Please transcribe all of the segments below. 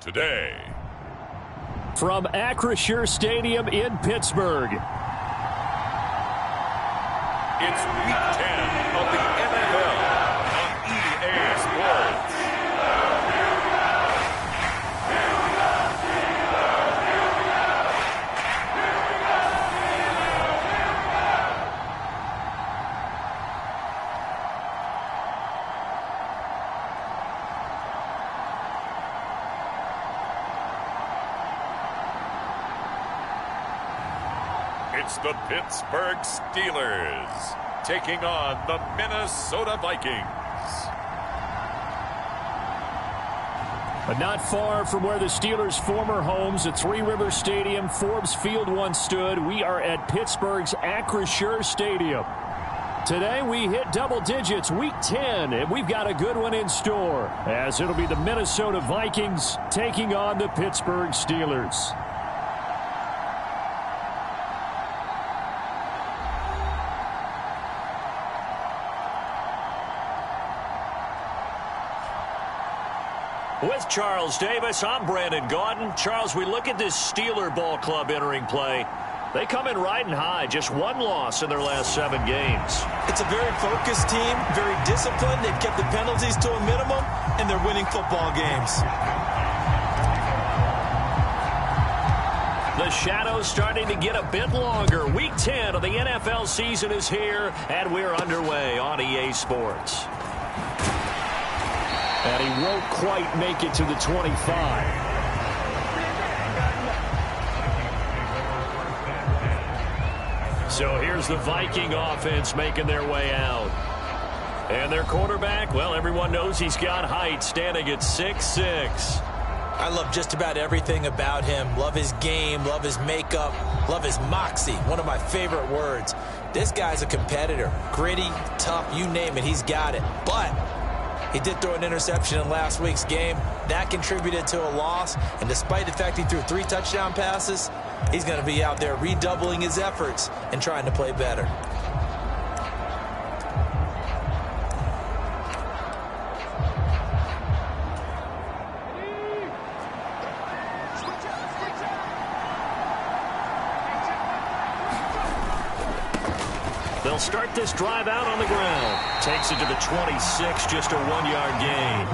today. From Acrisure Stadium in Pittsburgh, it's Week 10 of the NFL on EA Sports. It's the Pittsburgh Steelers taking on the Minnesota Vikings. But not far from where the Steelers' former homes at Three Rivers Stadium, Forbes Field once stood, we are at Pittsburgh's Acrisure Stadium. Today we hit double digits, Week 10, and we've got a good one in store, as it'll be the Minnesota Vikings taking on the Pittsburgh Steelers. With Charles Davis, I'm Brandon Gaudin. Charles, we look at this Steeler ball club entering play. They come in riding high, just one loss in their last 7 games. It's a very focused team, very disciplined. They've kept the penalties to a minimum, and they're winning football games. The shadows starting to get a bit longer. Week 10 of the NFL season is here, and we're underway on EA Sports. And he won't quite make it to the 25. So here's the Viking offense making their way out. And their quarterback, well, everyone knows he's got height, standing at 6'6". I love just about everything about him. Love his game, love his makeup, love his moxie. One of my favorite words. This guy's a competitor. Gritty, tough, you name it, he's got it. But he did throw an interception in last week's game. That contributed to a loss. And despite the fact he threw 3 touchdown passes, he's going to be out there redoubling his efforts and trying to play better. They'll start this drive out on the ground. Takes it to the 26, just a 1-yard gain.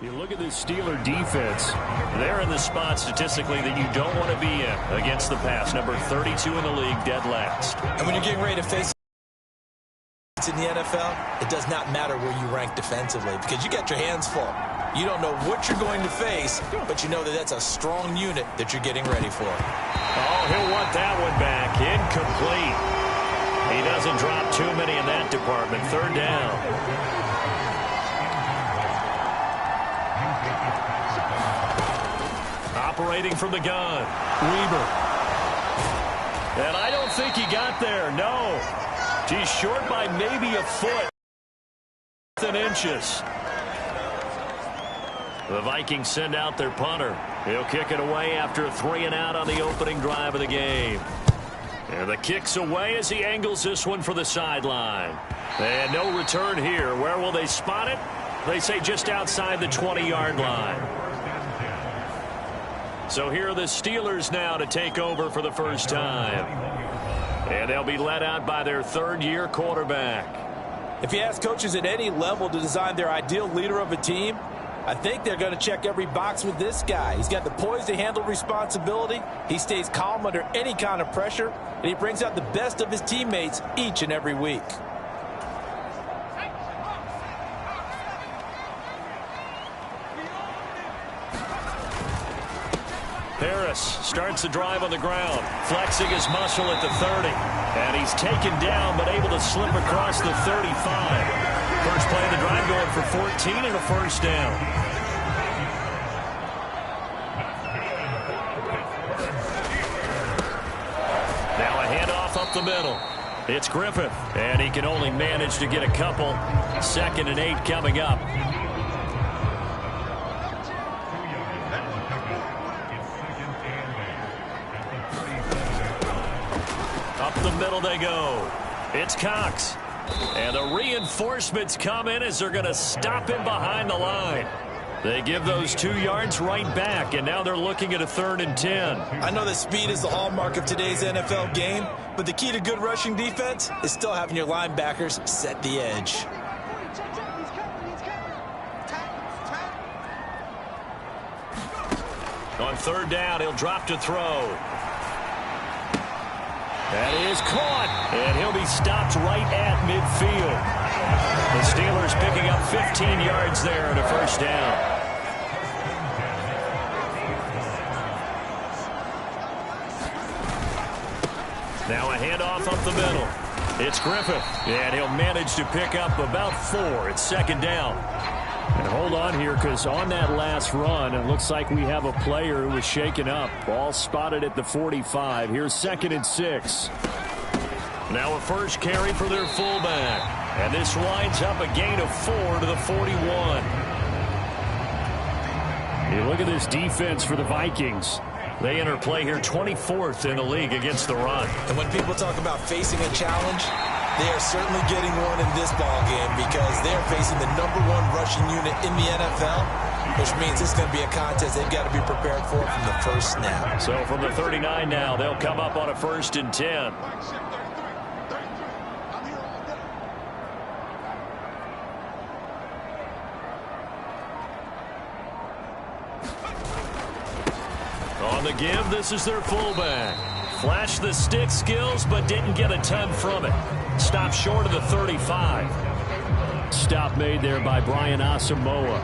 You look at this Steeler defense. They're in the spot statistically that you don't want to be in against the pass. Number 32 in the league, dead last. And when you're getting ready to face in the NFL, it does not matter where you rank defensively because you got your hands full. You don't know what you're going to face, but you know that that's a strong unit that you're getting ready for. Oh, he'll want that one back. Incomplete. He doesn't drop too many in that department. 3rd down. Operating from the gun, Weber. And I don't think he got there, no. He's short by maybe a foot. Inches. The Vikings send out their punter. He'll kick it away after a 3-and-out on the opening drive of the game. And the kick's away as he angles this one for the sideline. And no return here. Where will they spot it? They say just outside the 20-yard line. So here are the Steelers now to take over for the first time. And they'll be led out by their 3rd-year quarterback. If you ask coaches at any level to design their ideal leader of a team, I think they're going to check every box with this guy. He's got the poise to handle responsibility. He stays calm under any kind of pressure, and he brings out the best of his teammates each and every week. Harris starts the drive on the ground, flexing his muscle at the 30. And he's taken down, but able to slip across the 35. First play of the drive going for 14 and a first down. Now a handoff up the middle. It's Griffith, and he can only manage to get a couple. 2nd and 8 coming up. middle they go. It's Cox. And the reinforcements come in as they're going to stop him behind the line. They give those 2 yards right back, and now they're looking at a 3rd and 10. I know that speed is the hallmark of today's NFL game, but the key to good rushing defense is still having your linebackers set the edge. On 3rd down, he'll drop to throw. That is caught, and he'll be stopped right at midfield. The Steelers picking up 15 yards there and a 1st down. Now a handoff up the middle. It's Griffith, and he'll manage to pick up about 4. It's 2nd down. And hold on here, because on that last run, it looks like we have a player who was shaken up. Ball spotted at the 45. Here's 2nd and 6. Now a first carry for their fullback. And this winds up a gain of 4 to the 41. You look at this defense for the Vikings. They enter play here 24th in the league against the run. And when people talk about facing a challenge, they are certainly getting one in this ball game because they are facing the #1 rushing unit in the NFL, which means it's going to be a contest they've got to be prepared for from the first snap. So from the 39 now, they'll come up on a 1st and 10. On the give, this is their fullback. Flashed the stick skills, but didn't get a ton from it. Stopped short of the 35. Stop made there by Brian Asamoah.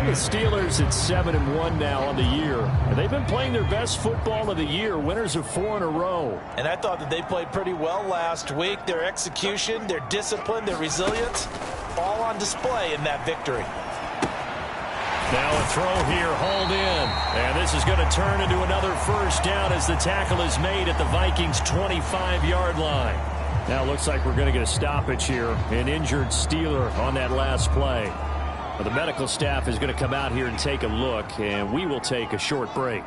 The Steelers at 7-1 now on the year. And they've been playing their best football of the year. Winners of 4 in a row. And I thought that they played pretty well last week. Their execution, their discipline, their resilience, all on display in that victory. Now a throw here, hauled in. And this is going to turn into another 1st down as the tackle is made at the Vikings' 25-yard line. Now it looks like we're going to get a stoppage here. An injured Steeler on that last play. Well, the medical staff is going to come out here and take a look, and we will take a short break.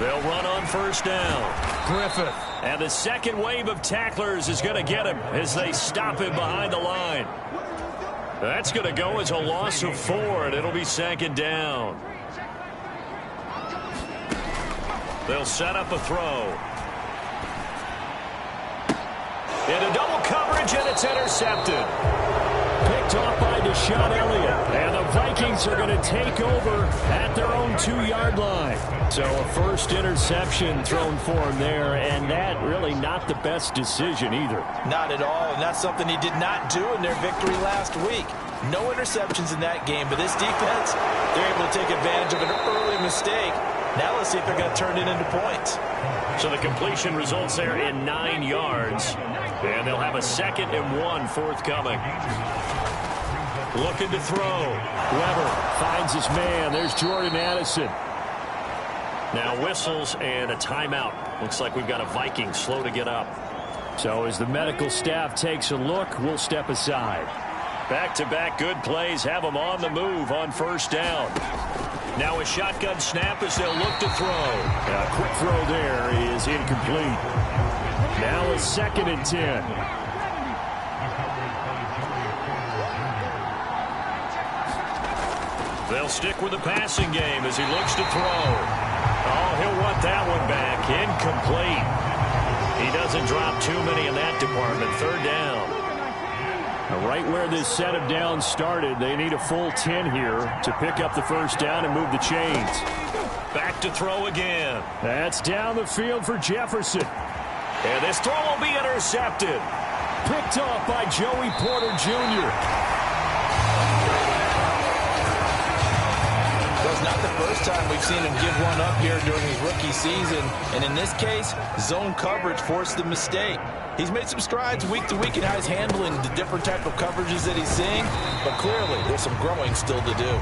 They'll run on 1st down. Griffith. And the second wave of tacklers is going to get him as they stop him behind the line. That's going to go as a loss of 4, and it'll be 2nd down. They'll set up a throw. Into double coverage, and it's intercepted. Picked off by Deshaun Elliott. And the Vikings are going to take over at their own 2-yard line. So a first interception thrown for him there, and that really not the best decision either. Not at all, and that's something he did not do in their victory last week. No interceptions in that game, but this defense, they're able to take advantage of an early mistake. Now let's see if they're going to turn it into points. So the completion results there in 9 yards, and they'll have a 2nd and 1 forthcoming. Looking to throw. Weber finds his man. There's Jordan Addison. Now whistles and a timeout. Looks like we've got a Viking slow to get up. So as the medical staff takes a look, we'll step aside. Back-to-back good plays have them on the move on 1st down. Now a shotgun snap as they'll look to throw. A quick throw there is incomplete. Now a 2nd and 10. They'll stick with the passing game as he looks to throw. Oh, he'll want that one back. Incomplete. He doesn't drop too many in that department. 3rd down. Right where this set of downs started, they need a full 10 here to pick up the 1st down and move the chains. Back to throw again. That's down the field for Jefferson. And this throw will be intercepted. Picked off by Joey Porter Jr. It's not the first time we've seen him give one up here during his rookie season. And in this case, zone coverage forced the mistake. He's made some strides week to week in how he's handling the different type of coverages that he's seeing. But clearly, there's some growing still to do.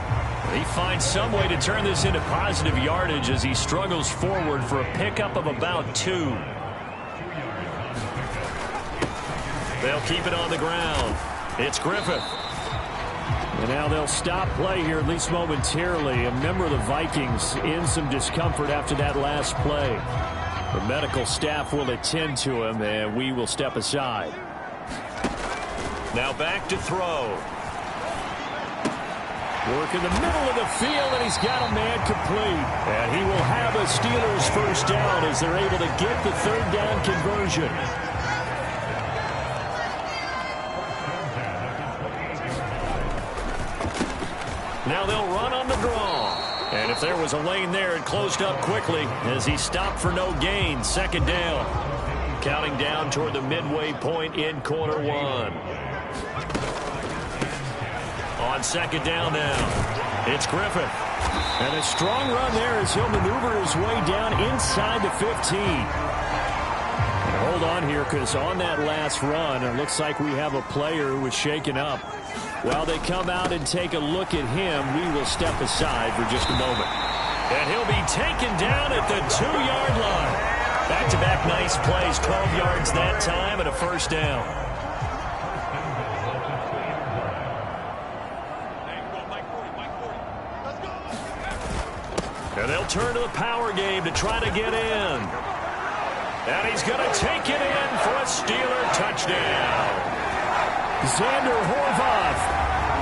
He finds some way to turn this into positive yardage as he struggles forward for a pickup of about 2. They'll keep it on the ground. It's Griffith. And now they'll stop play here, at least momentarily. A member of the Vikings in some discomfort after that last play. The medical staff will attend to him, and we will step aside. Now back to throw. Work in the middle of the field, and he's got a man complete. And he will have a Steelers first down as they're able to get the third down conversion. Now they'll run on the draw. And if there was a lane there, it closed up quickly as he stopped for no gain. Second down. Counting down toward the midway point in quarter one. On second down now, it's Griffith. And a strong run there as he'll maneuver his way down inside the 15. And hold on here, because on that last run, it looks like we have a player who was shaken up. While they come out and take a look at him, we will step aside for just a moment. And he'll be taken down at the 2-yard line. Back-to-back nice plays, 12 yards that time and a first down. And they'll turn to the power game to try to get in. And he's going to take it in for a Steeler touchdown. Xander Horvath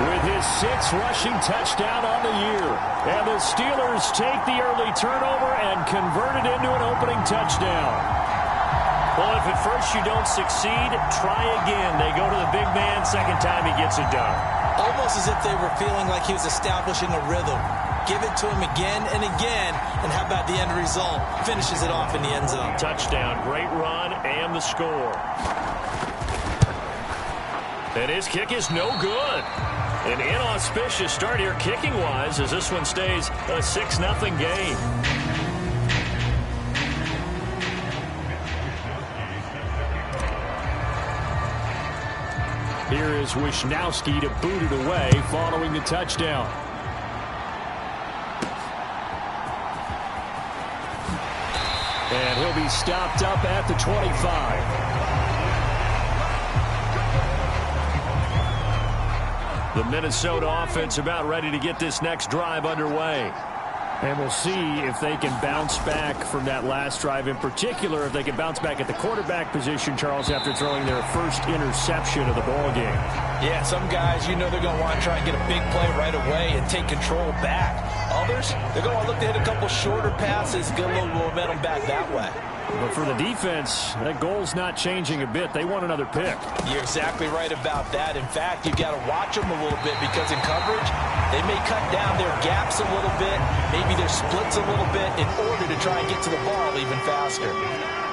with his 6th rushing touchdown on the year. And the Steelers take the early turnover and convert it into an opening touchdown. Well, if at first you don't succeed, try again. They go to the big man. Second time he gets it done. Almost as if they were feeling like he was establishing a rhythm. Give it to him again and again, and how about the end result? Finishes it off in the end zone. Touchdown, great run, and the score. And his kick is no good. An inauspicious start here kicking-wise as this one stays a 6-0 game. Here is Wisnowski to boot it away following the touchdown. And he'll be stopped up at the 25. The Minnesota offense about ready to get this next drive underway. And we'll see if they can bounce back from that last drive. In particular, if they can bounce back at the quarterback position, Charles, after throwing their first interception of the ball game. Yeah, some guys, you know they're going to want to try and get a big play right away and take control back. Others, they're going to look to hit a couple shorter passes, get a little momentum back that way. But for the defense, that goal's not changing a bit. They want another pick. You're exactly right about that. In fact, you've got to watch them a little bit because in coverage, they may cut down their gaps a little bit, maybe their splits a little bit in order to try and get to the ball even faster.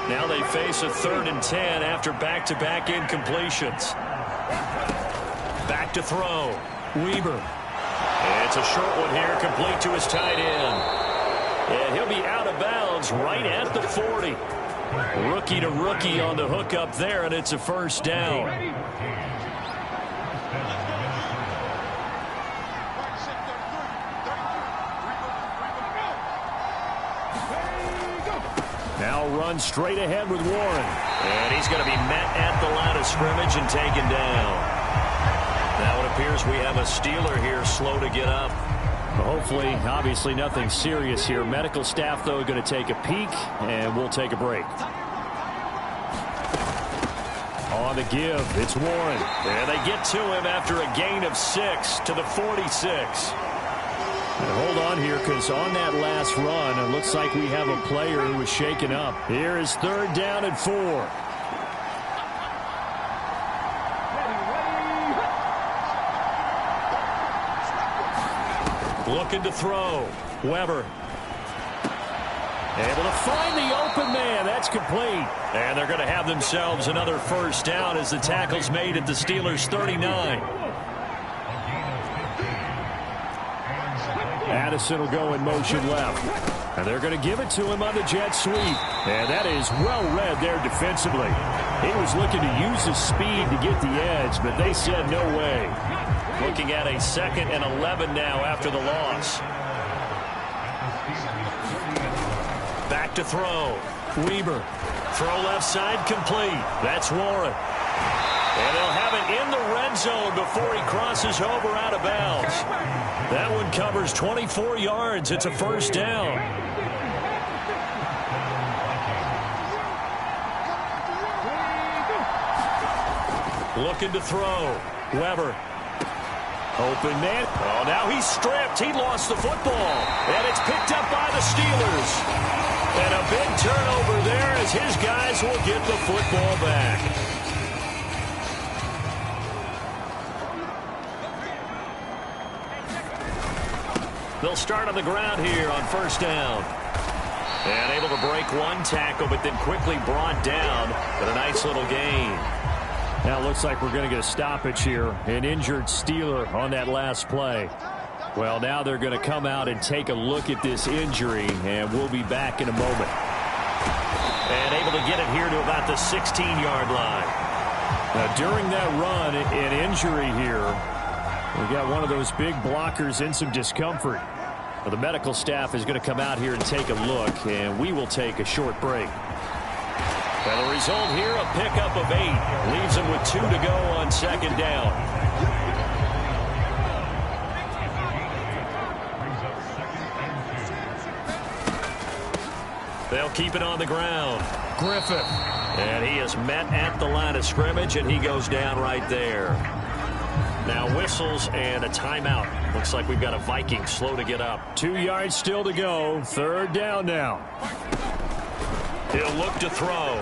Now they face a 3rd and 10 after back-to-back incompletions. Back to throw. Weber. It's a short one here, complete to his tight end. And he'll be out of bounds right at the 40. Rookie to rookie on the hook up there, and it's a first down. Now run straight ahead with Warren. And he's going to be met at the line of scrimmage and taken down. Now it appears we have a Steeler here slow to get up. Hopefully, obviously nothing serious here. Medical staff, though, going to take a peek, and we'll take a break. On the give, it's Warren. And they get to him after a gain of 6 to the 46. And hold on here, because on that last run, it looks like we have a player who was shaken up. Here is 3rd down and 4. Looking to throw. Weber. Able to find the open man. That's complete. And they're going to have themselves another first down as the tackle's made at the Steelers' 39. Addison will go in motion left. And they're going to give it to him on the jet sweep. And that is well read there defensively. He was looking to use his speed to get the edge, but they said no way. Looking at a 2nd and 11 now after the loss. Back to throw. Weber. Throw left side complete. That's Warren. And they'll have it in the red zone before he crosses over out of bounds. That one covers 24 yards. It's a first down. Looking to throw. Weber. Open man. Oh, now he's stripped. He lost the football. And it's picked up by the Steelers. And a big turnover there as his guys will get the football back. They'll start on the ground here on first down. And able to break one tackle, but then quickly brought down. But a nice little gain. Now it looks like we're going to get a stoppage here. An injured Steeler on that last play. Well, now they're going to come out and take a look at this injury, and we'll be back in a moment. And able to get it here to about the 16-yard line. Now, during that run, an injury here. We got one of those big blockers in some discomfort. Well, the medical staff is going to come out here and take a look, and we will take a short break. Well, the result here, a pickup of 8. Leaves them with 2 to go on second down. They'll keep it on the ground. Griffith. And he is met at the line of scrimmage, and he goes down right there. Now whistles and a timeout. Looks like we've got a Viking slow to get up. 2 yards still to go. Third down now. He'll look to throw.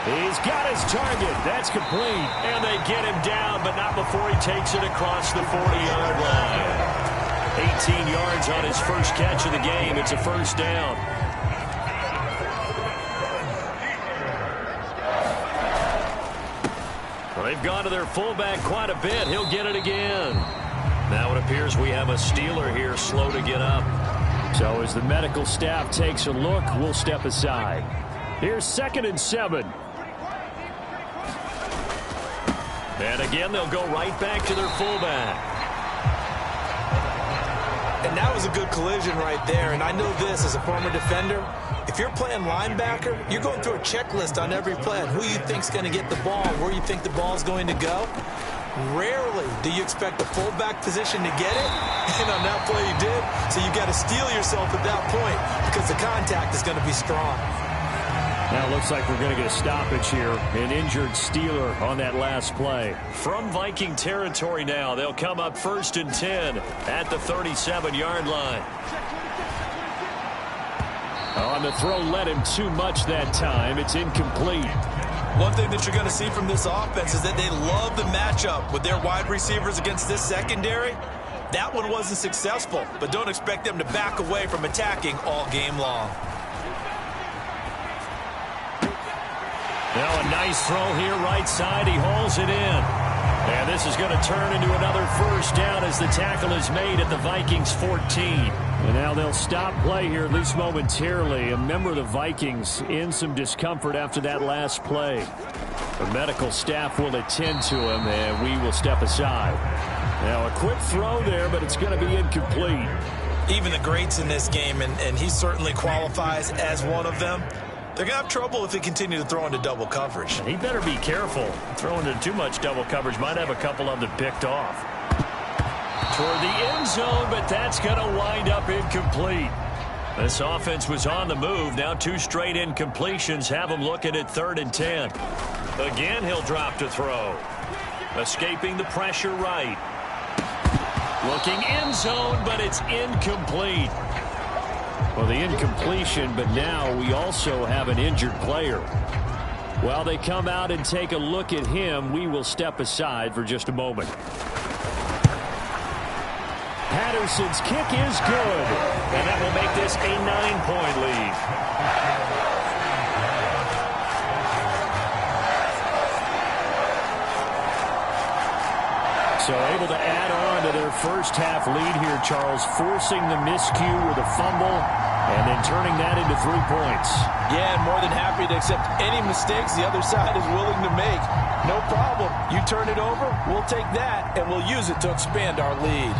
He's got his target. That's complete. And they get him down, but not before he takes it across the 40-yard line. 18 yards on his first catch of the game. It's a first down. Well, they've gone to their fullback quite a bit. He'll get it again. Now it appears we have a Steeler here slow to get up. So as the medical staff takes a look, we'll step aside. Here's 2nd and 7. And again, they'll go right back to their fullback. And that was a good collision right there. And I know this as a former defender. If you're playing linebacker, you're going through a checklist on every play on who you think's going to get the ball, where you think the ball's going to go. Rarely do you expect the fullback position to get it. And on that play you did. So you've got to steel yourself at that point because the contact is going to be strong. Now it looks like we're going to get a stoppage here. An injured Steeler on that last play. From Viking territory now, they'll come up 1st and 10 at the 37-yard line. On the throw, led him too much that time. It's incomplete. One thing that you're going to see from this offense is that they love the matchup with their wide receivers against this secondary. That one wasn't successful, but don't expect them to back away from attacking all game long. Now a nice throw here right side. He hauls it in. And this is going to turn into another first down as the tackle is made at the Vikings 14. And now they'll stop play here, at least momentarily. A member of the Vikings in some discomfort after that last play. The medical staff will attend to him, and we will step aside. Now a quick throw there, but it's going to be incomplete. Even the greats in this game, and he certainly qualifies as one of them, they're going to have trouble if they continue to throw into double coverage. He better be careful. Throwing into too much double coverage might have a couple of them picked off. Toward the end zone, but that's going to wind up incomplete. This offense was on the move. Now 2 straight incompletions have him looking at 3rd and 10. Again, he'll drop to throw. Escaping the pressure right. Looking end zone, but it's incomplete. Well, the incompletion, but now we also have an injured player. While they come out and take a look at him, we will step aside for just a moment. Patterson's kick is good. And that will make this a 9-point lead. So able to add on to their first half lead here, Charles, forcing the miscue with a fumble and then turning that into 3 points. Yeah, and more than happy to accept any mistakes the other side is willing to make. No problem. You turn it over, we'll take that, and we'll use it to expand our lead.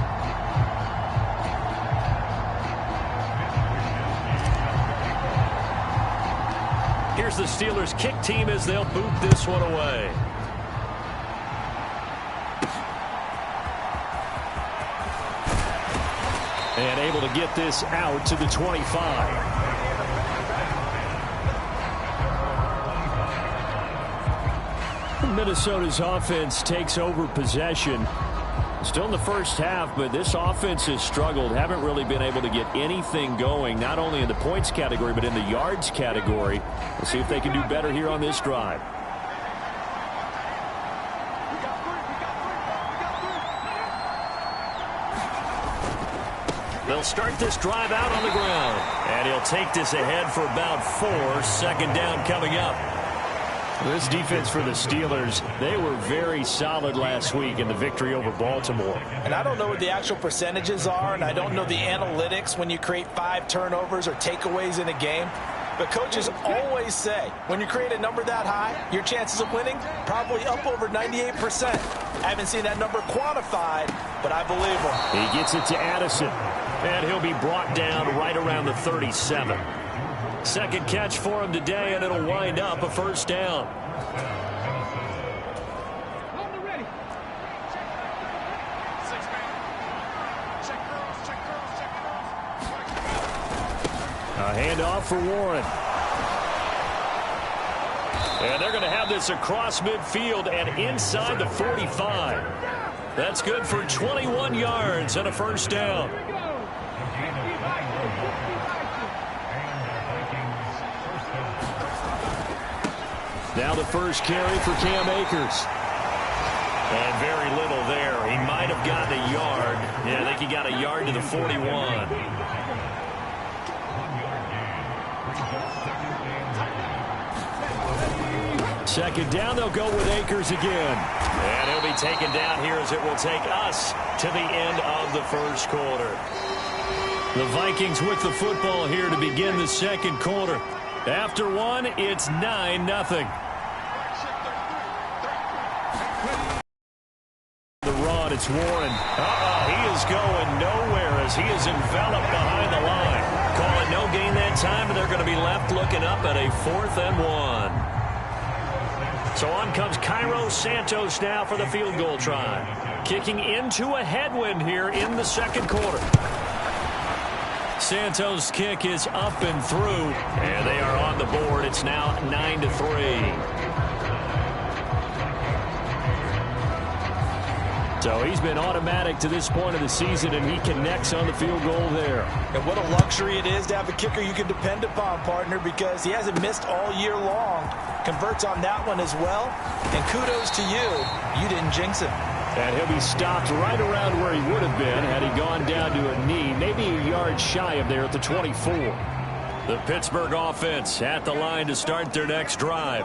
Here's the Steelers' kick team as they'll boot this one away. And able to get this out to the 25. Minnesota's offense takes over possession. Still in the first half, but this offense has struggled. Haven't really been able to get anything going, not only in the points category, but in the yards category. We'll see if they can do better here on this drive. They'll start this drive out on the ground. And he'll take this ahead for about 4. 2nd down coming up. This defense for the Steelers, they were very solid last week in the victory over Baltimore. And I don't know what the actual percentages are, and I don't know the analytics when you create 5 turnovers or takeaways in a game. But coaches always say, when you create a number that high, your chances of winning probably up over 98%. I haven't seen that number quantified, but I believe him. He gets it to Addison, and he'll be brought down right around the 37. Second catch for him today, and it'll wind up a 1st down. A handoff for Warren. And they're going to have this across midfield and inside the 45. That's good for 21 yards and a 1st down. Now the first carry for Cam Akers. And very little there. He might have gotten a yard. Yeah, I think he got a yard to the 41. Second down, they'll go with Akers again. And he'll be taken down here as it will take us to the end of the 1st quarter. The Vikings with the football here to begin the 2nd quarter. After 1, it's 9-0. The run, it's Warren. He is going nowhere as he is enveloped behind the line. Calling no gain that time, and they're going to be left looking up at a 4th and 1. So on comes Cairo Santos now for the field goal try. Kicking into a headwind here in the 2nd quarter. Santos' kick is up and through, and they are on the board. It's now 9-3. So he's been automatic to this point of the season, and he connects on the field goal there. And what a luxury it is to have a kicker you can depend upon, partner, because he hasn't missed all year long. Converts on that one as well, and kudos to you. You didn't jinx him. And he'll be stopped right around where he would have been had he gone down to a knee, maybe a yard shy of there at the 24. The Pittsburgh offense at the line to start their next drive.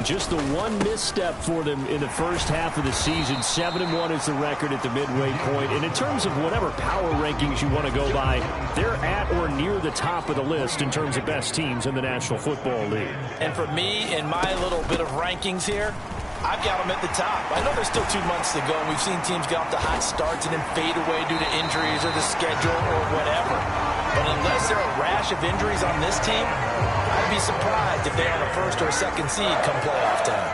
Just the one misstep for them in the first half of the season. 7-1 is the record at the midway point. And in terms of whatever power rankings you want to go by, they're at or near the top of the list in terms of best teams in the National Football League. And for me, in my little bit of rankings here, I've got them at the top. I know there's still 2 months to go, and we've seen teams get off to hot starts and then fade away due to injuries or the schedule or whatever. But unless there are a rash of injuries on this team, I'd be surprised if they're on a 1st or a 2nd seed come playoff time.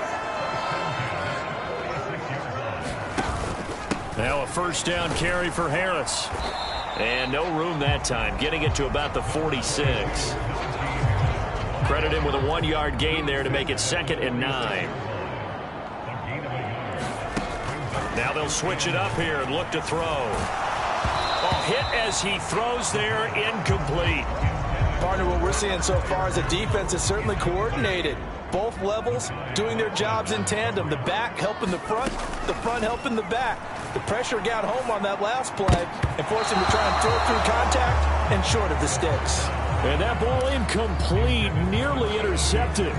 Now a 1st down carry for Harris. And no room that time, getting it to about the 46. Credit him with a 1-yard gain there to make it 2nd and 9. Now they'll switch it up here and look to throw. Oh, hit as he throws there, incomplete. Partner, what we're seeing so far is the defense is certainly coordinated. Both levels doing their jobs in tandem. The back helping the front helping the back. The pressure got home on that last play and forced him to try and throw through contact and short of the sticks. And that ball incomplete, nearly intercepted.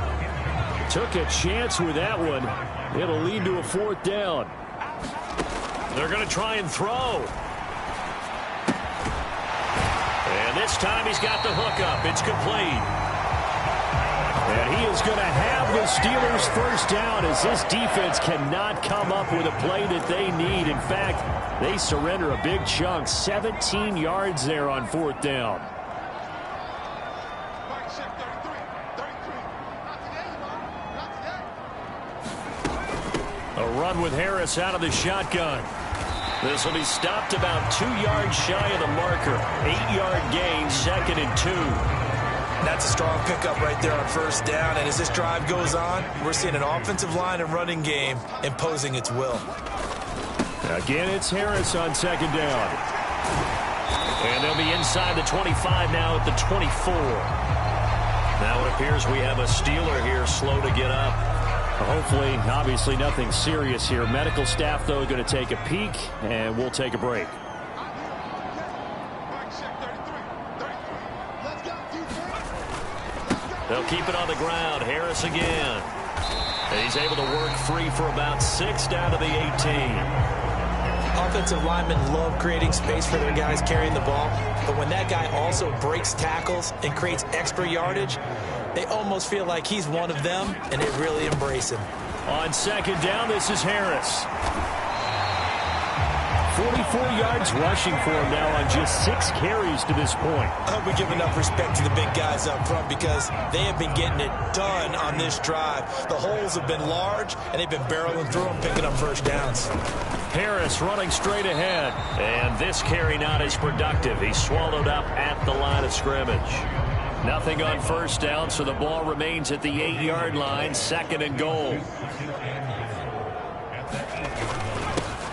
Took a chance with that one. It'll lead to a 4th down. They're going to try and throw. And this time he's got the hookup. It's complete. And he is going to have the Steelers' 1st down as this defense cannot come up with a play that they need. In fact, they surrender a big chunk. 17 yards there on 4th down. A run with Harris out of the shotgun. This will be stopped about 2 yards shy of the marker. 8-yard gain, 2nd and 2. That's a strong pickup right there on first down. And as this drive goes on, we're seeing an offensive line and running game imposing its will. Again, it's Harris on second down. And they'll be inside the 25 now at the 24. Now it appears we have a Steeler here slow to get up. Hopefully, obviously nothing serious here. Medical staff, though, going to take a peek, and we'll take a break. They'll keep it on the ground. Harris again. And he's able to work free for about 6 down to the 18. Offensive linemen love creating space for their guys carrying the ball, but when that guy also breaks tackles and creates extra yardage, they almost feel like he's one of them, and they really embrace him. On second down, this is Harris. 44 yards rushing for him now on just 6 carries to this point. I hope we give enough respect to the big guys up front because they have been getting it done on this drive. The holes have been large, and they've been barreling through them, picking up first downs. Harris running straight ahead. And this carry not as productive. He's swallowed up at the line of scrimmage. Nothing on first down, so the ball remains at the 8-yard line, second and goal.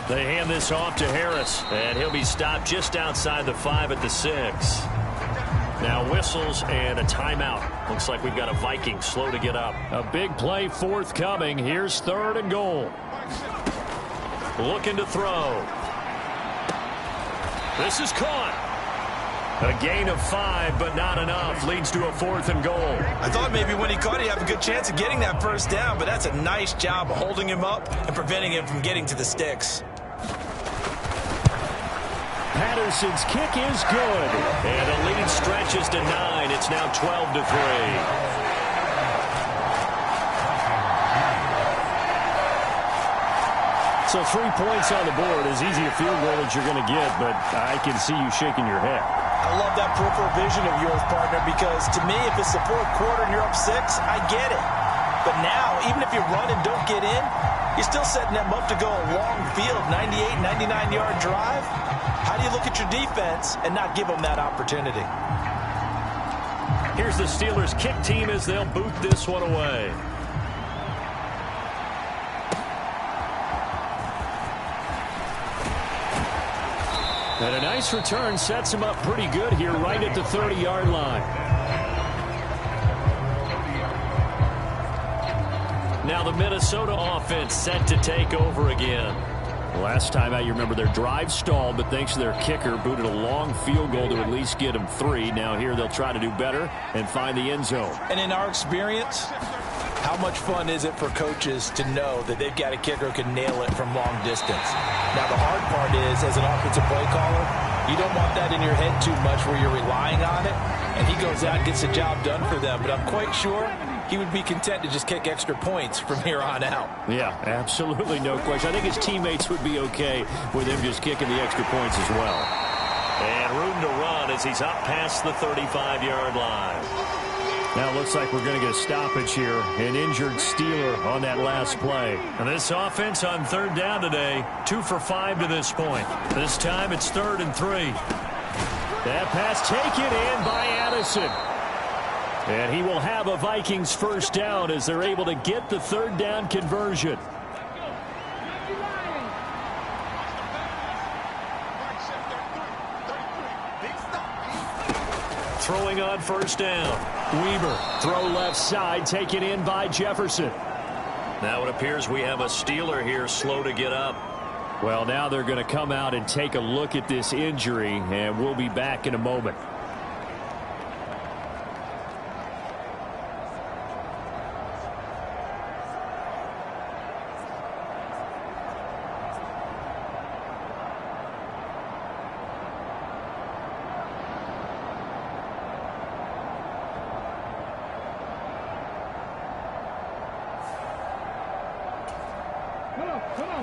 They hand this off to Harris, and he'll be stopped just outside the 5 at the 6. Now whistles and a timeout. Looks like we've got a Viking slow to get up. A big play forthcoming. Here's third and goal. Looking to throw. This is caught. A gain of 5, but not enough. Leads to a 4th and goal. I thought maybe when he caught it, he'd have a good chance of getting that first down, but that's a nice job of holding him up and preventing him from getting to the sticks. Patterson's kick is good. And the lead stretches to 9. It's now 12-3. So 3 points on the board, as easy a field goal as you're going to get, but I can see you shaking your head. I love that peripheral vision of yours, partner, because to me, if it's the 4th quarter and you're up 6, I get it. But now, even if you run and don't get in, you're still setting them up to go a long field, 98, 99-yard drive. How do you look at your defense and not give them that opportunity? Here's the Steelers kick team as they'll boot this one away. And a nice return sets him up pretty good here right at the 30-yard line. Now the Minnesota offense set to take over again. Last time out, you remember their drive stalled, but thanks to their kicker, booted a long field goal to at least get them 3. Now here they'll try to do better and find the end zone. And in our experience, how much fun is it for coaches to know that they've got a kicker who can nail it from long distance? Now the hard part is, as an offensive play caller, you don't want that in your head too much where you're relying on it, and he goes out and gets the job done for them. But I'm quite sure he would be content to just kick extra points from here on out. Yeah, absolutely, no question. I think his teammates would be okay with him just kicking the extra points as well. And room to run as he's up past the 35-yard line. Now it looks like we're going to get a stoppage here. An injured Steeler on that last play. And this offense on third down today, 2 for 5 to this point. This time it's 3rd and 3. That pass taken in by Addison. And he will have a Vikings first down as they're able to get the 3rd down conversion. Throwing on first down. Weaver, throw left side, taken in by Jefferson. Now it appears we have a Steeler here slow to get up. Well, now they're going to come out and take a look at this injury, and we'll be back in a moment.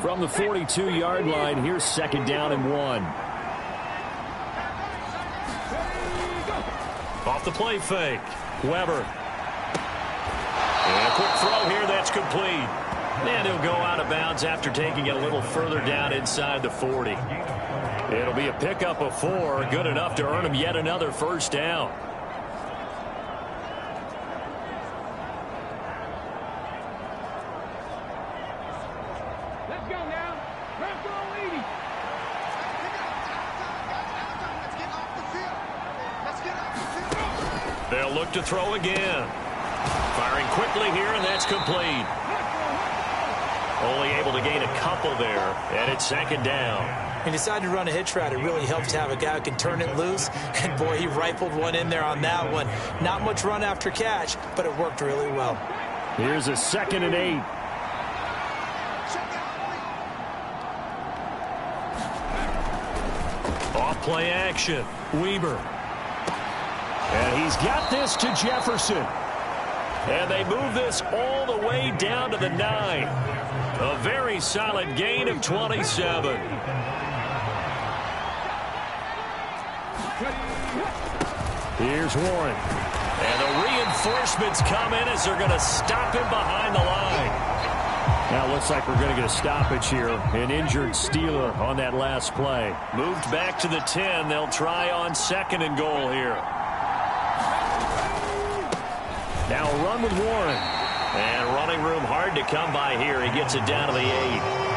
From the 42-yard line, here's 2nd down and 1. Off the play fake. Weber. And a quick throw here that's complete. And he'll go out of bounds after taking it a little further down inside the 40. It'll be a pickup of 4, good enough to earn him yet another first down. They'll look to throw again. Firing quickly here, and that's complete. Only able to gain a couple there, and it's second down. He decided to run a hitch route. It really helps to have a guy who can turn it loose. And, boy, he rifled one in there on that one. Not much run after catch, but it worked really well. Here's a 2nd and 8. Off-play action. Weber. And he's got this to Jefferson. And they move this all the way down to the 9. A very solid gain of 27. Here's Warren. And the reinforcements come in as they're going to stop him behind the line. Now it looks like we're going to get a stoppage here. An injured Steeler on that last play. Moved back to the 10. They'll try on 2nd and goal here. Now a run with Warren. And running room hard to come by here. He gets it down to the 8.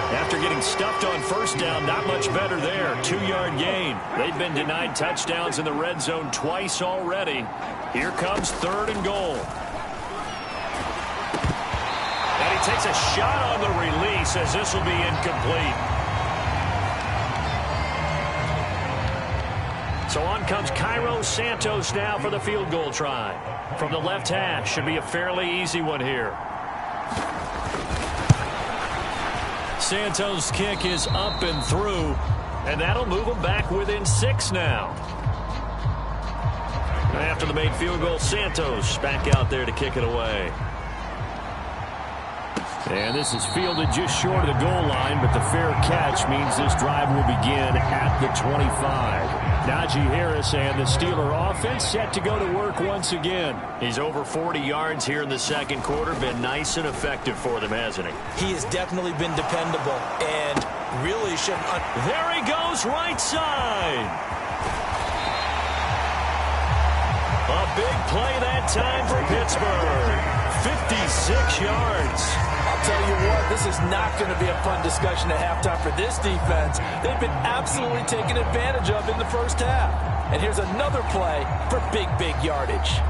After getting stuffed on first down, not much better there. 2-yard gain. They've been denied touchdowns in the red zone twice already. Here comes 3rd and goal. And he takes a shot on the release as this will be incomplete. So on comes Cairo Santos now for the field goal try. From the left hash, should be a fairly easy one here. Santos' kick is up and through, and that'll move him back within 6 now. After the made field goal, Santos back out there to kick it away. And this is fielded just short of the goal line, but the fair catch means this drive will begin at the 25. Najee Harris and the Steeler offense set to go to work once again. He's over 40 yards here in the second quarter. Been nice and effective for them, hasn't he? He has definitely been dependable and really shouldn't. There he goes, right side. A big play that time for Pittsburgh. 56 yards. I'll tell you what, this is not going to be a fun discussion at halftime for this defense. They've been absolutely taken advantage of in the first half. And here's another play for big, big yardage.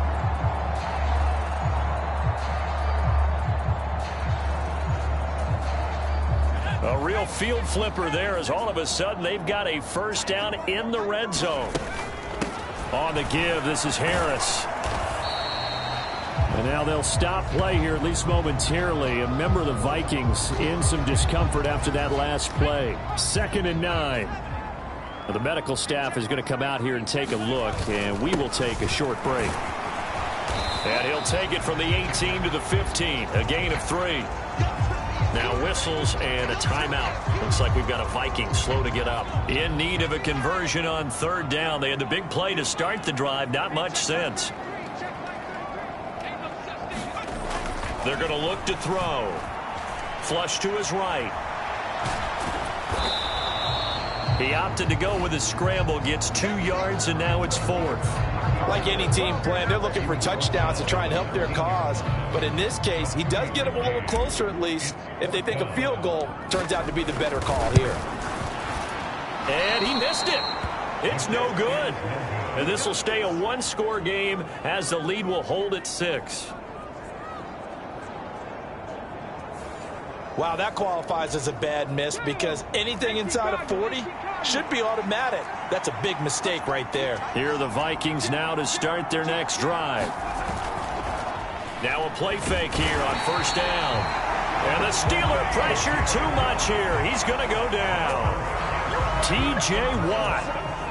A real field flipper there as all of a sudden they've got a first down in the red zone. On the give, this is Harris. And now they'll stop play here, at least momentarily. A member of the Vikings in some discomfort after that last play. 2nd and 9. Well, the medical staff is going to come out here and take a look, and we will take a short break. And he'll take it from the 18 to the 15, a gain of 3. Now whistles and a timeout. Looks like we've got a Viking slow to get up. In need of a conversion on 3rd down. They had the big play to start the drive. Not much sense. They're going to look to throw. Flush to his right. He opted to go with a scramble. Gets 2 yards, and now it's 4th. Like any team playing, they're looking for touchdowns to try and help their cause. But in this case, he does get them a little closer at least if they think a field goal turns out to be the better call here. And he missed it. It's no good. And this will stay a 1-score game as the lead will hold at 6. Wow, that qualifies as a bad miss because anything inside of 40 should be automatic. That's a big mistake right there. Here are the Vikings now to start their next drive. Now a play fake here on 1st down. And the Steeler pressure too much here. He's going to go down. T.J. Watt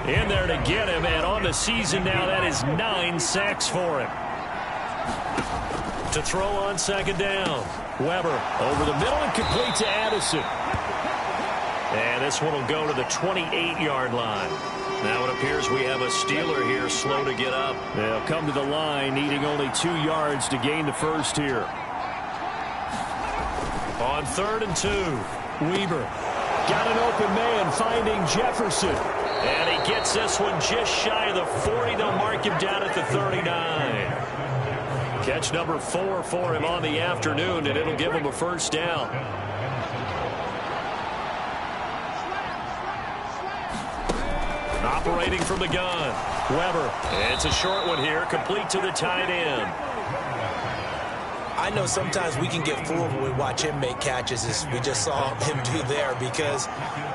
in there to get him. And on the season now, that is 9 sacks for him. To throw on 2nd down. Weber over the middle and complete to Addison. And this one will go to the 28-yard line. Now it appears we have a Steeler here slow to get up. They'll come to the line needing only 2 yards to gain the first here. On 3rd and 2. Weber got an open man finding Jefferson. And he gets this one just shy of the 40. They'll mark him down at the 39. Catch number 4 for him on the afternoon, and it'll give him a first down. Operating from the gun. Weber. It's a short one here, complete to the tight end. I know sometimes we can get fooled when we watch him make catches, as we just saw him do there, because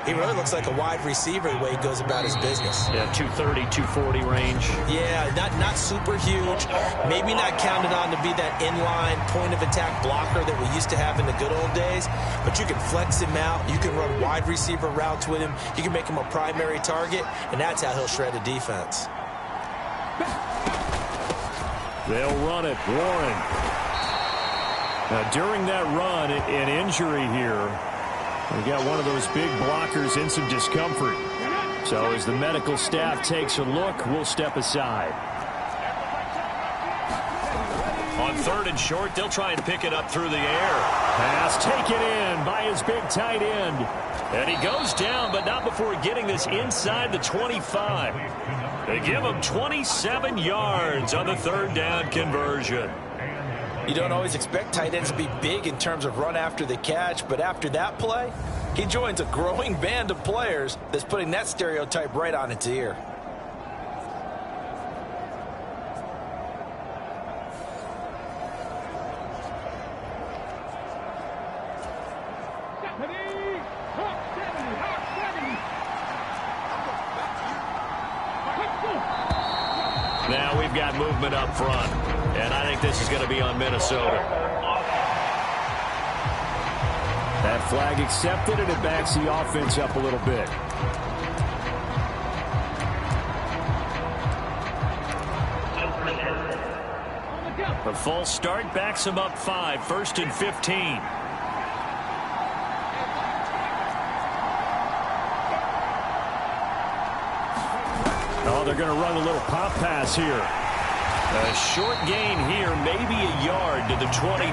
he really looks like a wide receiver the way he goes about his business. Yeah, 230, 240 range. Yeah, not super huge. Maybe not counted on to be that inline point-of-attack blocker that we used to have in the good old days, but you can flex him out. You can run wide receiver routes with him. You can make him a primary target, and that's how he'll shred a defense. They'll run it. Warren. Now, during that run, an injury here. We got one of those big blockers in some discomfort. So as the medical staff takes a look, we'll step aside. On 3rd and short, they'll try and pick it up through the air. Pass taken in by his big tight end. And he goes down, but not before getting this inside the 25. They give him 27 yards on the 3rd down conversion. You don't always expect tight ends to be big in terms of run after the catch, but after that play, he joins a growing band of players that's putting that stereotype right on its ear. Now we've got movement up front, and I think this is going to be on Minnesota. That flag accepted, and it backs the offense up a little bit. The false start backs him up 5, 1st and 15. Oh, they're going to run a little pop pass here. A short gain here, maybe a yard to the 29.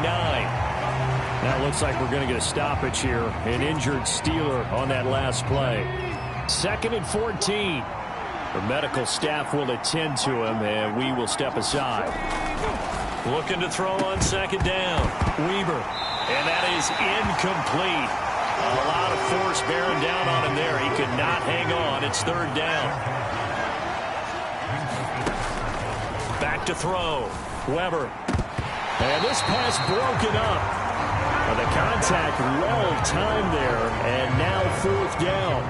Now it looks like we're going to get a stoppage here. An injured Steeler on that last play. 2nd and 14. The medical staff will attend to him, and we will step aside. Looking to throw on 2nd down. Weber. And that is incomplete. A lot of force bearing down on him there. He could not hang on. It's 3rd down. Back to throw. Weber. And this pass broken up. The contact well timed there, and now 4th down.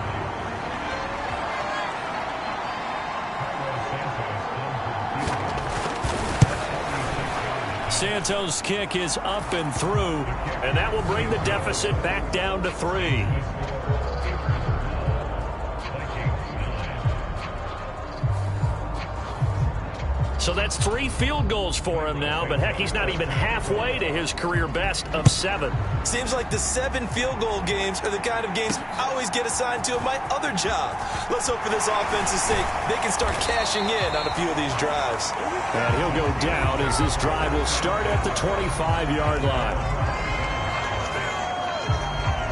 Santos' kick is up and through, and that will bring the deficit back down to 3. So that's 3 field goals for him now, but heck, he's not even halfway to his career best of 7. Seems like the 7 field goal games are the kind of games I always get assigned to in my other job. Let's hope for this offense's sake they can start cashing in on a few of these drives. And he'll go down as this drive will start at the 25-yard line.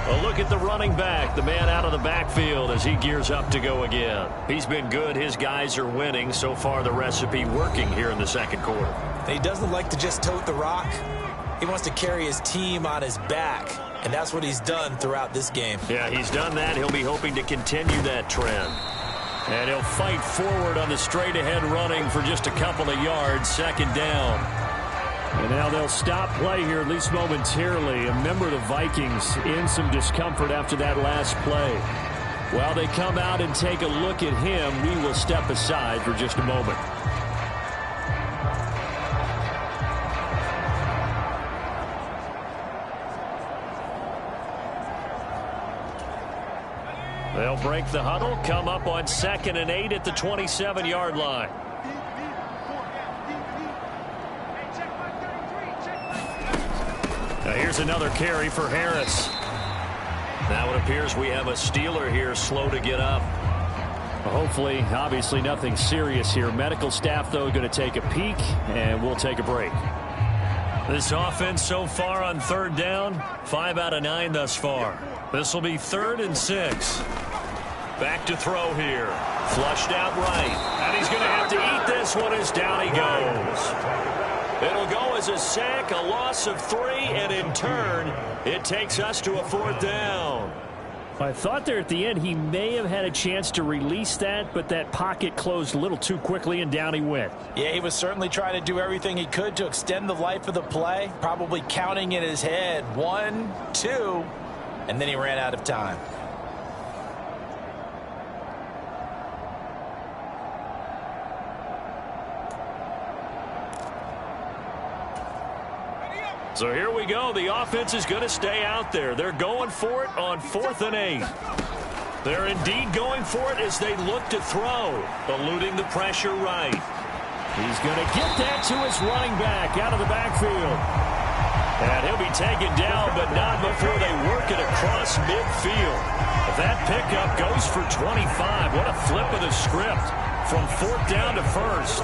A look at the running back, the man out of the backfield as he gears up to go again. He's been good. His guys are winning. So far, the recipe working here in the 2nd quarter. He doesn't like to just tote the rock. He wants to carry his team on his back, and that's what he's done throughout this game. Yeah, he's done that. He'll be hoping to continue that trend. And he'll fight forward on the straight-ahead running for just a couple of yards. 2nd down. And now they'll stop play here, at least momentarily. A member of the Vikings in some discomfort after that last play. While they come out and take a look at him, we will step aside for just a moment. They'll break the huddle, come up on 2nd and 8 at the 27-yard line. Now here's another carry for Harris. Now it appears we have a Steeler here slow to get up. Hopefully, obviously nothing serious here. Medical staff, though, going to take a peek, and we'll take a break. This offense so far on 3rd down, 5 out of 9 thus far. This will be 3rd and 6. Back to throw here. Flushed out right. And he's going to have to eat this one as down he goes. It'll go as a sack, a loss of 3, and in turn, it takes us to a 4th down. I thought there at the end he may have had a chance to release that, but that pocket closed a little too quickly, and down he went. Yeah, he was certainly trying to do everything he could to extend the life of the play, probably counting in his head 1, 2, and then he ran out of time. So here we go. The offense is going to stay out there. They're going for it on 4th and 8. They're indeed going for it as they look to throw, eluding the pressure right. He's going to get that to his running back out of the backfield. And he'll be taken down, but not before they work it across midfield. That pickup goes for 25. What a flip of the script from 4th down to 1st.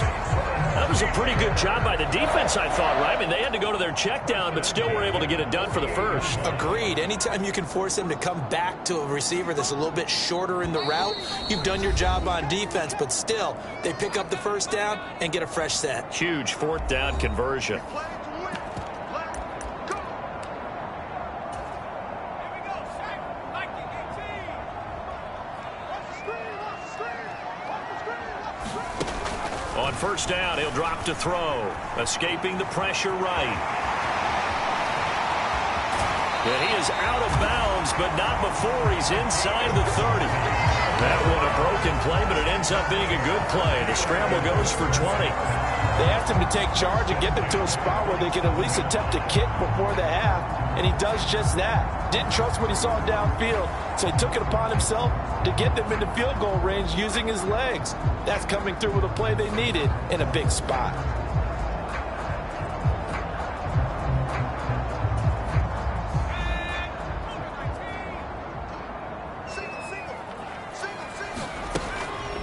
That was a pretty good job by the defense, I thought, right? I mean, they had to go to their check down, but still were able to get it done for the 1st. Agreed. Anytime you can force him to come back to a receiver that's a little bit shorter in the route, you've done your job on defense, but still, they pick up the 1st down and get a fresh set. Huge 4th down conversion. On 1st down, he'll drop to throw, escaping the pressure right. And he is out of bounds, but not before he's inside the 30. That one a broken play, but it ends up being a good play. The scramble goes for 20. They asked him to take charge and get them to a spot where they could at least attempt a kick before the half, and he does just that. Didn't trust what he saw downfield, so he took it upon himself to get them into field goal range using his legs. That's coming through with a play they needed in a big spot.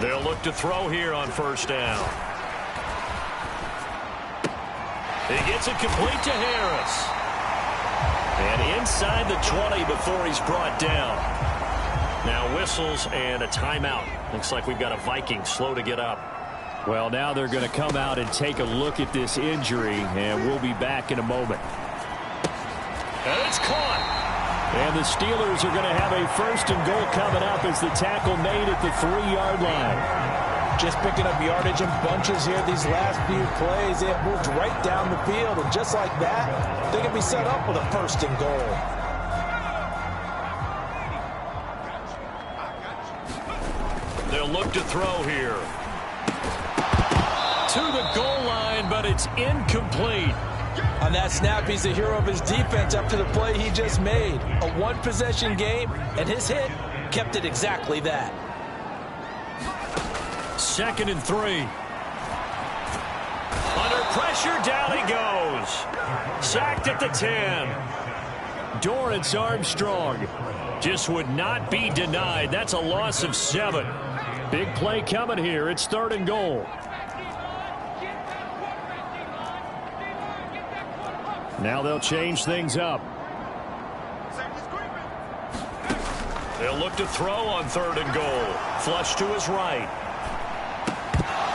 They'll look to throw here on 1st down. He gets it complete to Harris. And inside the 20 before he's brought down. Now whistles and a timeout. Looks like we've got a Viking slow to get up. Well, now they're going to come out and take a look at this injury, and we'll be back in a moment. And it's caught. And the Steelers are going to have a 1st and goal coming up as the tackle made at the 3-yard line. Just picking up yardage in bunches here these last few plays. They have moved right down the field, and just like that, they can be set up with a 1st and goal. They'll look to throw here. To the goal line, but it's incomplete. On that snap, he's the hero of his defense after the play he just made. A one-possession game, and his hit kept it exactly that. 2nd and 3. Under pressure, down he goes. Sacked at the 10. Dorrance Armstrong just would not be denied. That's a loss of 7. Big play coming here. It's 3rd and goal. Now they'll change things up. They'll look to throw on 3rd and goal. Flush to his right.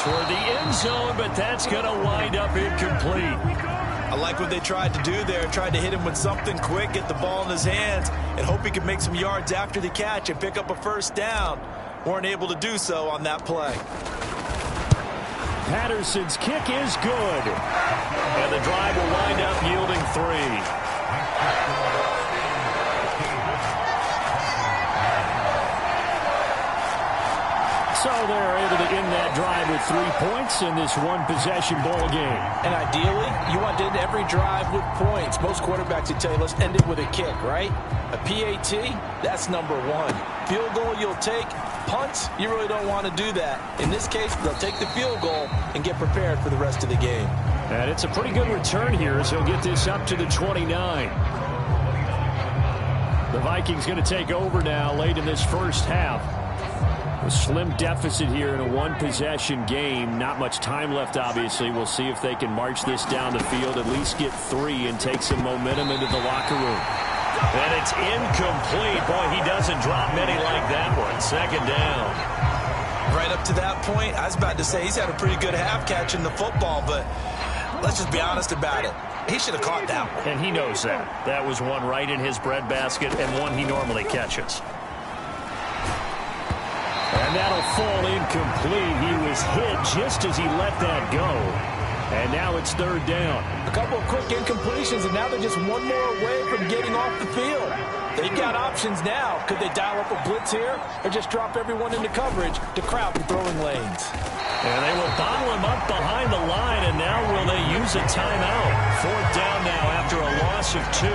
Toward the end zone, but that's going to wind up incomplete. I like what they tried to do there. Tried to hit him with something quick, get the ball in his hands, and hope he could make some yards after the catch and pick up a 1st down. Weren't able to do so on that play. Patterson's kick is good. And the drive will wind up yielding 3. So they're able to end that drive with 3 points in this one-possession ball game. And ideally, you want to end every drive with points. Most quarterbacks would tell you, let's end it with a kick, right? A PAT, that's number 1. Field goal you'll take. Punts, you really don't want to do that. In this case, they'll take the field goal and get prepared for the rest of the game. And it's a pretty good return here as he'll get this up to the 29. The Vikings going to take over now late in this 1st half. A slim deficit here in a one-possession game. Not much time left, obviously. We'll see if they can march this down the field, at least get 3 and take some momentum into the locker room. And it's incomplete. Boy, he doesn't drop many like that one. 2nd down. Right up to that point, I was about to say he's had a pretty good half catching the football, but let's just be honest about it. He should have caught that one. And he knows that. That was one right in his breadbasket and one he normally catches. And that'll fall incomplete. He was hit just as he let that go. And now it's third down. A couple of quick incompletions, and now they're just one more away from getting off the field. They've got options now. Could they dial up a blitz here or just drop everyone into coverage to crowd the throwing lanes? And they will bottle him up behind the line, and now will they use a timeout? Fourth down now after a loss of 2.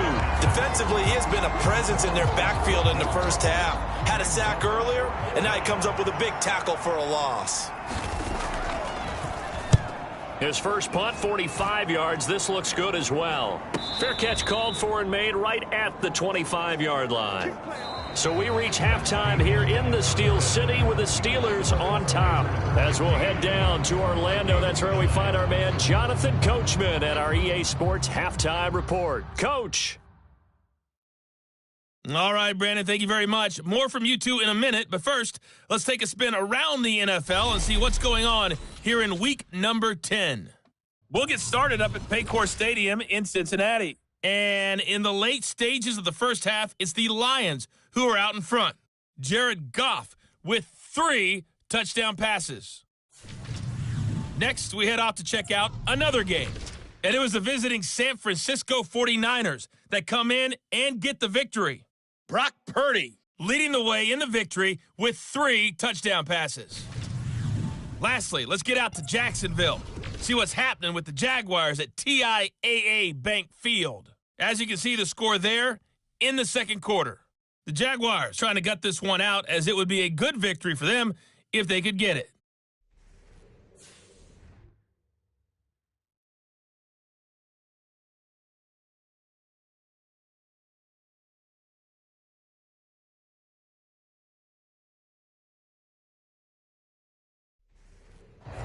Defensively, he has been a presence in their backfield in the first half. Had a sack earlier, and now he comes up with a big tackle for a loss. His first punt, 45 yards. This looks good as well. Fair catch called for and made right at the 25-yard line. So we reach halftime here in the Steel City with the Steelers on top. As we'll head down to Orlando, that's where we find our man Jonathan Coachman at our EA Sports Halftime Report. Coach. All right, Brandon, thank you very much. More from you two in a minute, but first, let's take a spin around the NFL and see what's going on here in week number 10. We'll get started up at Paycor Stadium in Cincinnati. And in the late stages of the first half, it's the Lions who are out in front. Jared Goff with 3 touchdown passes. Next, we head off to check out another game. And it was the visiting San Francisco 49ers that come in and get the victory. Brock Purdy leading the way in the victory with 3 touchdown passes. Lastly, let's get out to Jacksonville. See what's happening with the Jaguars at TIAA Bank Field. As you can see the score there in the second quarter. The Jaguars trying to gut this one out as it would be a good victory for them if they could get it.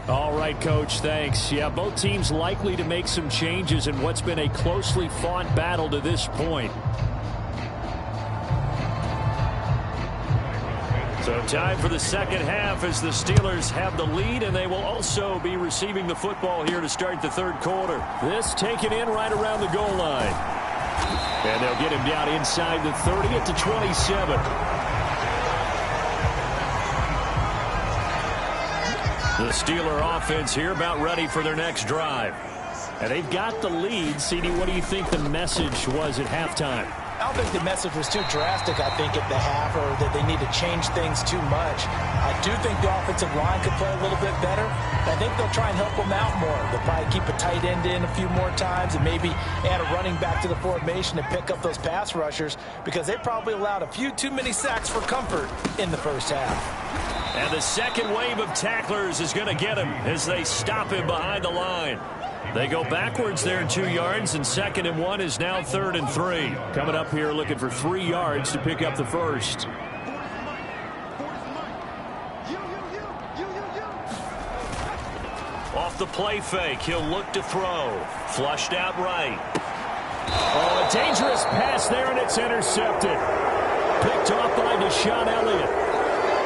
All right, Coach, thanks. Yeah, both teams likely to make some changes in what's been a closely fought battle to this point. So time for the second half as the Steelers have the lead, and they will also be receiving the football here to start the third quarter. This taken in right around the goal line. And they'll get him down inside the 30 at the 27. The Steeler offense here about ready for their next drive. And they've got the lead. CD, what do you think the message was at halftime? I don't think the message was too drastic, I think, at the half, or that they need to change things too much. I do think the offensive line could play a little bit better. I think they'll try and help them out more. They'll probably keep a tight end in a few more times and maybe add a running back to the formation to pick up those pass rushers, because they probably allowed a few too many sacks for comfort in the first half. And the second wave of tacklers is going to get him as they stop him behind the line. They go backwards there 2 yards, and 2nd and 1 is now 3rd and 3. Coming up here looking for 3 yards to pick up the first. Off the play fake, he'll look to throw. Flushed out right. Oh, a dangerous pass there, and it's intercepted. Picked off by Deshaun Elliott.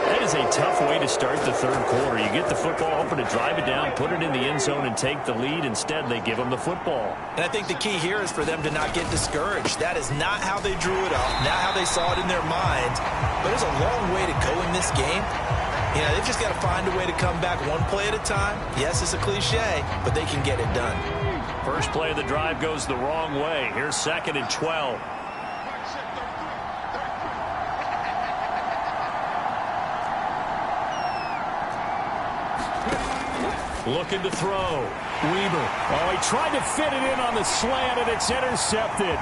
That is a tough way to start the third quarter. You get the football, hoping to drive it down, put it in the end zone, and take the lead. Instead, they give them the football. And I think the key here is for them to not get discouraged. That is not how they drew it up, not how they saw it in their minds. But there's a long way to go in this game. You know, they've just got to find a way to come back one play at a time. Yes, it's a cliche, but they can get it done. First play of the drive goes the wrong way. Here's 2nd and 12. Looking to throw. Weaver. Oh, he tried to fit it in on the slant, and it's intercepted.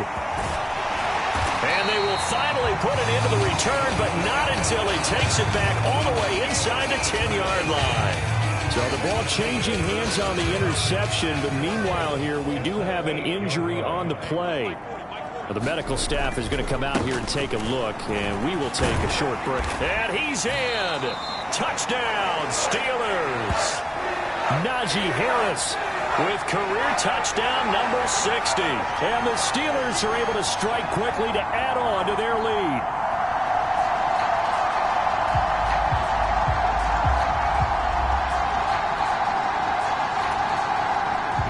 And they will finally put it into the return, but not until he takes it back all the way inside the 10-yard line. So the ball changing hands on the interception, but meanwhile here we do have an injury on the play. Well, the medical staff is going to come out here and take a look, and we will take a short break. And he's in. Touchdown, Steelers. Najee Harris with career touchdown number 60. And the Steelers are able to strike quickly to add on to their lead.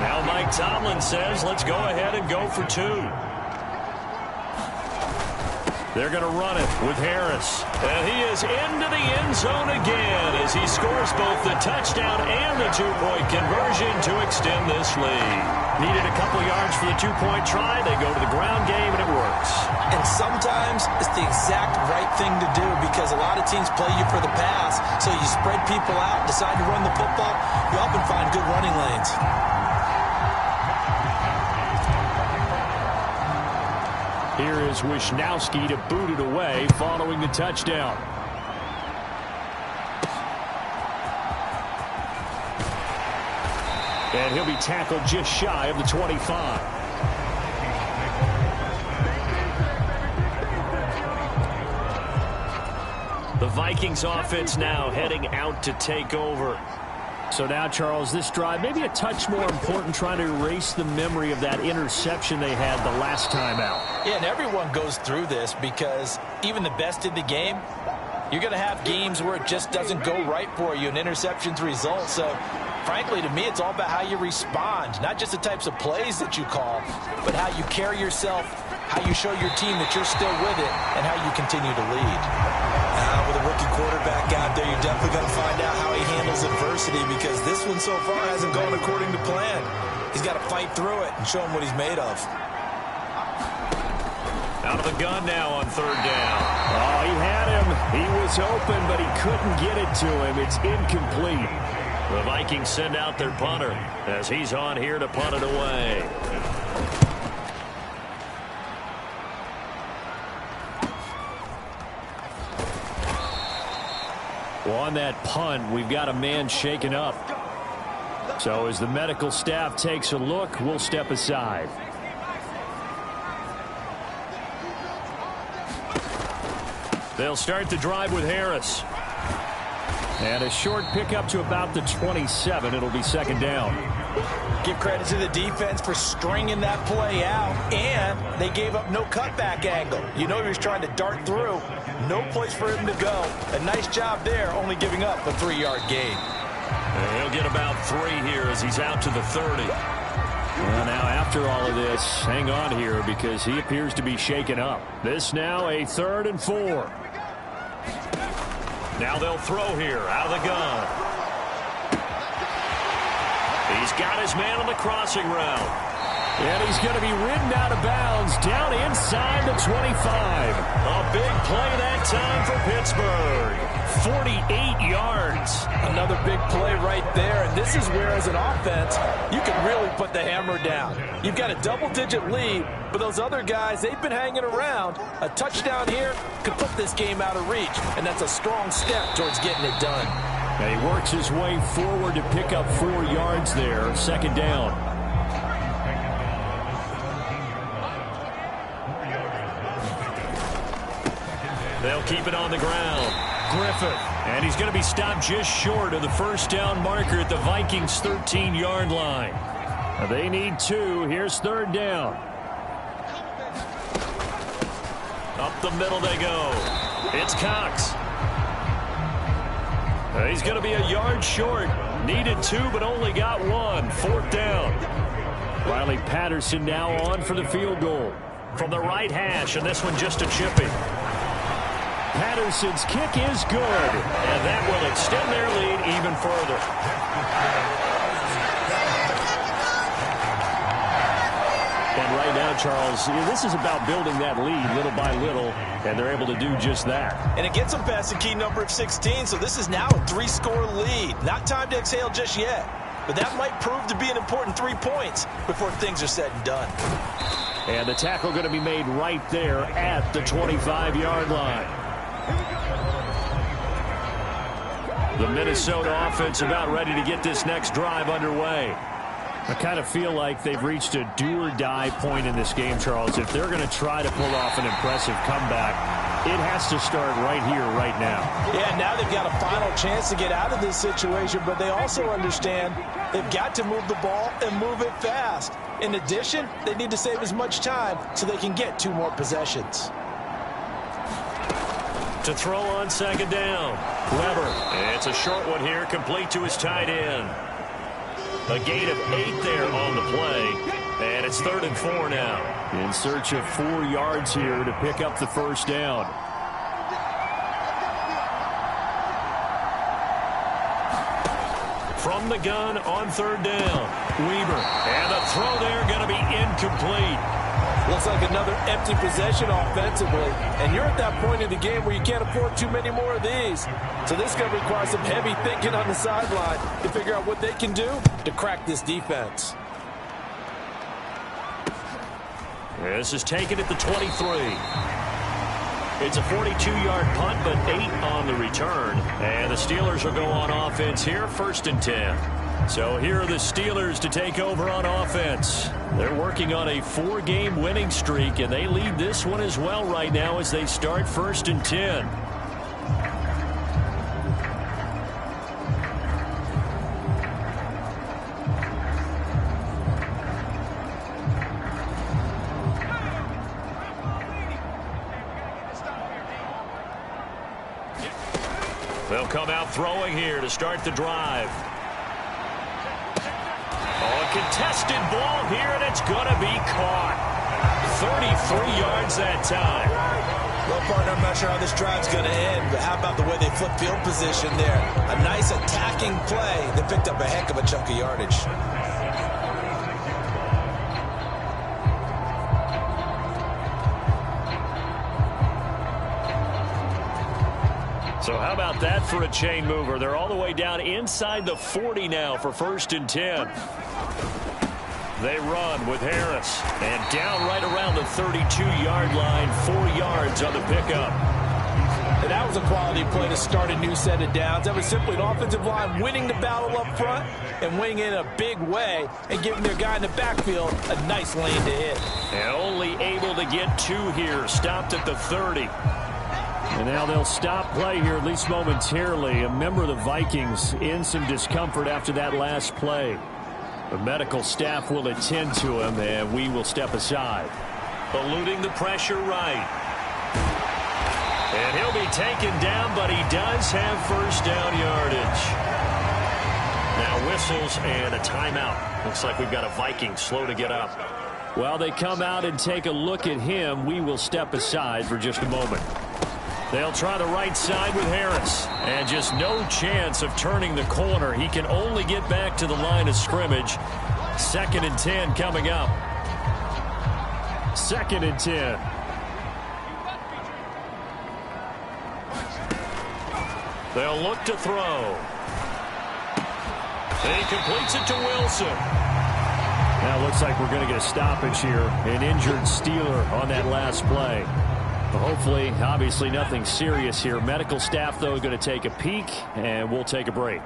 Now Mike Tomlin says, let's go ahead and go for 2. They're going to run it with Harris. And he is into the end zone again as he scores both the touchdown and the two-point conversion to extend this lead. Needed a couple yards for the two-point try. They go to the ground game, and it works. And sometimes it's the exact right thing to do because a lot of teams play you for the pass. So you spread people out, decide to run the football. You often find good running lanes. Here is Wisnowski to boot it away following the touchdown. And he'll be tackled just shy of the 25. The Vikings offense now heading out to take over. So now, Charles, this drive maybe a touch more important, trying to erase the memory of that interception they had the last time out. Yeah, and everyone goes through this because even the best in the game, you're going to have games where it just doesn't go right for you, and interceptions result. So, frankly, to me, it's all about how you respond, not just the types of plays that you call, but how you carry yourself, how you show your team that you're still with it, and how you continue to lead. With a rookie quarterback out there, you're definitely going to find out how he handles adversity because this one so far hasn't gone according to plan. He's got to fight through it and show him what he's made of. Out of the gun now on third down. Oh, he had him. He was open, but he couldn't get it to him. It's incomplete. The Vikings send out their punter as he's on here to punt it away. Well, on that punt, we've got a man shaken up. So as the medical staff takes a look, we'll step aside. They'll start the drive with Harris. And a short pickup to about the 27. It'll be second down. Give credit to the defense for stringing that play out, and they gave up no cutback angle. You know he was trying to dart through. No place for him to go. A nice job there, only giving up a 3-yard gain. And he'll get about 3 here as he's out to the 30. Well, now after all of this, hang on here because he appears to be shaken up. This now a 3rd and 4. Now they'll throw here out of the gun. He's got his man on the crossing route. And he's going to be ridden out of bounds down inside the 25. A big play that time for Pittsburgh. 48 yards. Another big play right there. And this is where, as an offense, you can really put the hammer down. You've got a double-digit lead, but those other guys, they've been hanging around. A touchdown here could put this game out of reach, and that's a strong step towards getting it done. And he works his way forward to pick up 4 yards there. Second down. They'll keep it on the ground. Griffith. And he's going to be stopped just short of the first down marker at the Vikings' 13-yard line. They need 2. Here's third down. Up the middle they go. It's Cox. He's going to be a yard short. Needed 2, but only got 1. Fourth down. Riley Patterson now on for the field goal. From the right hash, and this one just a chipping. Patterson's kick is good. And that will extend their lead even further. And right now, Charles, this is about building that lead little by little, and they're able to do just that. And it gets them past the key number of 16, so this is now a 3-score lead. Not time to exhale just yet, but that might prove to be an important 3 points before things are said and done. And the tackle going to be made right there at the 25-yard line. The Minnesota offense about ready to get this next drive underway. I kind of feel like they've reached a do-or-die point in this game, Charles. If they're going to try to pull off an impressive comeback, it has to start right here, right now. Yeah, now they've got a final chance to get out of this situation, but they also understand they've got to move the ball and move it fast. In addition, they need to save as much time so they can get 2 more possessions. To throw on second down. Weber. It's a short one here, complete to his tight end. A gain of 8 there on the play. And it's 3rd and 4 now. In search of 4 yards here to pick up the first down. From the gun on 3rd down. Weaver. And the throw there going to be incomplete. Looks like another empty possession offensively. And you're at that point in the game where you can't afford too many more of these. So this is going to require some heavy thinking on the sideline to figure out what they can do to crack this defense. This is taken at the 23. It's a 42-yard punt, but 8 on the return. And the Steelers will go on offense here, 1st and 10. So here are the Steelers to take over on offense. They're working on a 4-game winning streak, and they lead this one as well right now as they start 1st and 10. They'll come out throwing here to start the drive. Oh, a contested ball here, and it's going to be caught. 33 yards that time. Well, partner, I'm not sure how this drive's going to end, but how about the way they flip field position there? A nice attacking play that picked up a heck of a chunk of yardage. So how about that for a chain mover? They're all the way down inside the 40 now for 1st and 10. They run with Harris. And down right around the 32-yard line, 4 yards on the pickup. And that was a quality play to start a new set of downs. That was simply an offensive line winning the battle up front and winning in a big way and giving their guy in the backfield a nice lane to hit. And only able to get 2 here. Stopped at the 30. And now they'll stop play here, at least momentarily. A member of the Vikings in some discomfort after that last play. The medical staff will attend to him, and we will step aside. Eluding the pressure right. And he'll be taken down, but he does have 1st down yardage. Now whistles and a timeout. Looks like we've got a Viking slow to get up. While they come out and take a look at him, we will step aside for just a moment. They'll try the right side with Harris. And just no chance of turning the corner. He can only get back to the line of scrimmage. 2nd and 10 coming up. 2nd and 10. They'll look to throw. He completes it to Wilson. Now it looks like we're going to get a stoppage here. An injured Steeler on that last play. Hopefully, obviously nothing serious here. Medical staff, though, is going to take a peek, and we'll take a break.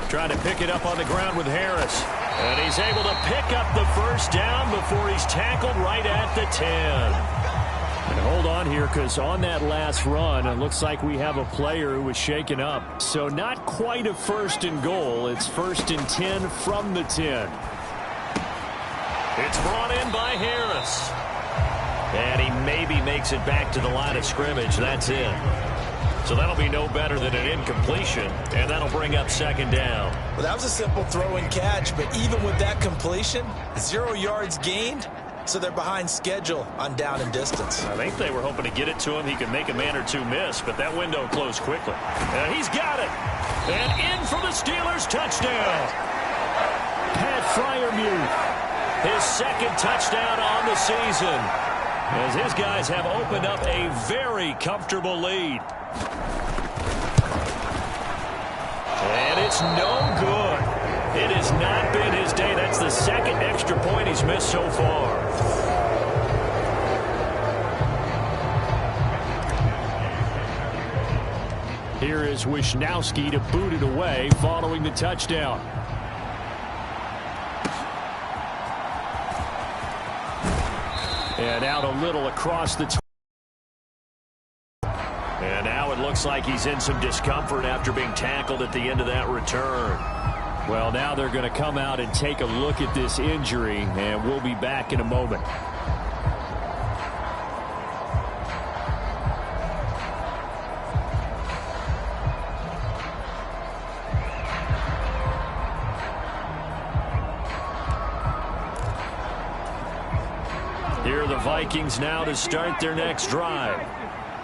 Trying to pick it up on the ground with Harris. And he's able to pick up the 1st down before he's tackled right at the 10. And hold on here, because on that last run, it looks like we have a player who was shaken up. So not quite a 1st and goal. It's 1st and 10 from the 10. It's brought in by Harris. And he maybe makes it back to the line of scrimmage. That's it. So that'll be no better than an incompletion, and that'll bring up 2nd down. Well, that was a simple throw and catch, but even with that completion, 0 yards gained, so they're behind schedule on down and distance. I think they were hoping to get it to him. He could make a man or 2 miss, but that window closed quickly. And he's got it. And in for the Steelers, touchdown. Pat Freiermuth. His 2nd touchdown on the season, as his guys have opened up a very comfortable lead. And it's no good. It has not been his day. That's the 2nd extra point he's missed so far. Here is Wisnowski to boot it away following the touchdown. And out a little across the. And now it looks like he's in some discomfort after being tackled at the end of that return. Well, now they're going to come out and take a look at this injury, and we'll be back in a moment. Here are the Vikings now to start their next drive.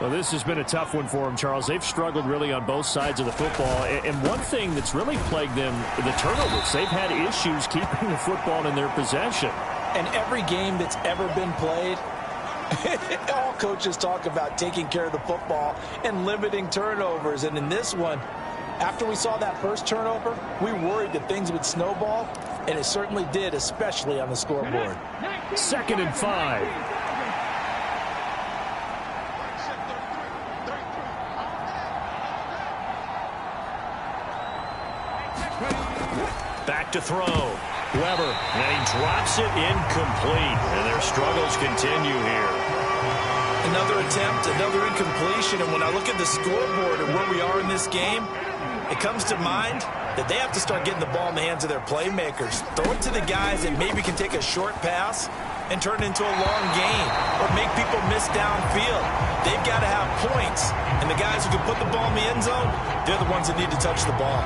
Well, this has been a tough one for them, Charles. They've struggled really on both sides of the football. And one thing that's really plagued them, the turnovers. They've had issues keeping the football in their possession. And every game that's ever been played, all coaches talk about taking care of the football and limiting turnovers. And in this one, after we saw that first turnover, we worried that things would snowball, and it certainly did, especially on the scoreboard. 2nd and 5. Back to throw. Weber, and he drops it incomplete. And their struggles continue here. Another attempt, another incompletion. And when I look at the scoreboard and where we are in this game, it comes to mind that they have to start getting the ball in the hands of their playmakers. Throw it to the guys that maybe can take a short pass and turn it into a long gain or make people miss downfield. They've got to have points. And the guys who can put the ball in the end zone, they're the ones that need to touch the ball.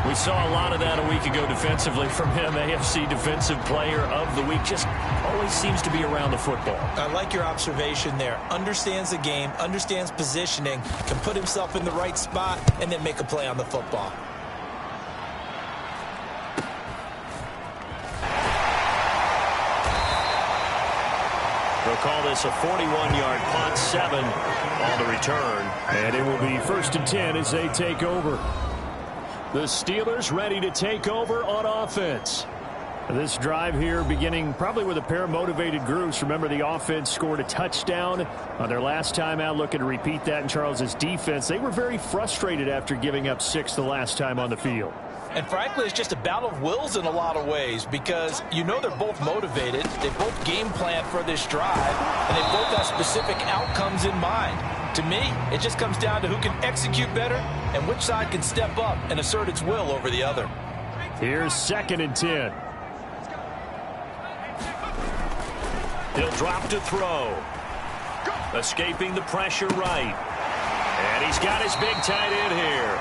We saw a lot of that a week ago defensively from him. AFC Defensive Player of the Week. Just always seems to be around the football. I like your observation there. Understands the game, understands positioning, can put himself in the right spot, and then make a play on the football. They'll call this a 41-yard punt, 7 on the return. And it will be 1st and 10 as they take over. The Steelers ready to take over on offense. This drive here beginning probably with a pair of motivated groups. Remember, the offense scored a touchdown on their last time out. Looking to repeat that in Charles's defense. They were very frustrated after giving up 6 the last time on the field. And frankly, it's just a battle of wills in a lot of ways because you know they're both motivated. They both game plan for this drive, and they both have specific outcomes in mind. To me, it just comes down to who can execute better and which side can step up and assert its will over the other. Here's 2nd and 10. He'll drop to throw. Escaping the pressure right. And he's got his big tight end here.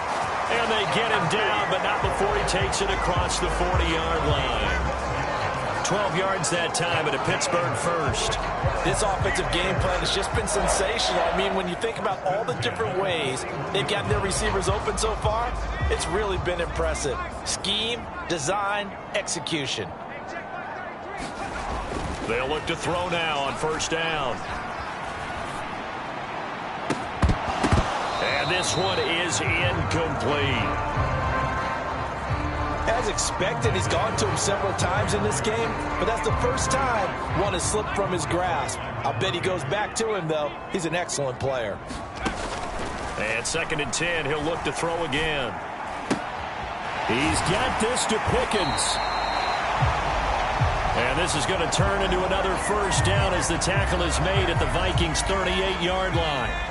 And they get him down, but not before he takes it across the 40-yard line. 12 yards that time at a Pittsburgh first. This offensive game plan has just been sensational. I mean, when you think about all the different ways they've gotten their receivers open so far, it's really been impressive. Scheme, design, execution. They'll look to throw now on 1st down. And this one is incomplete. As expected, he's gone to him several times in this game, but that's the first time one has slipped from his grasp. I'll bet he goes back to him, though. He's an excellent player. And 2nd and 10, he'll look to throw again. He's got this to Pickens. And this is going to turn into another 1st down as the tackle is made at the Vikings' 38-yard line.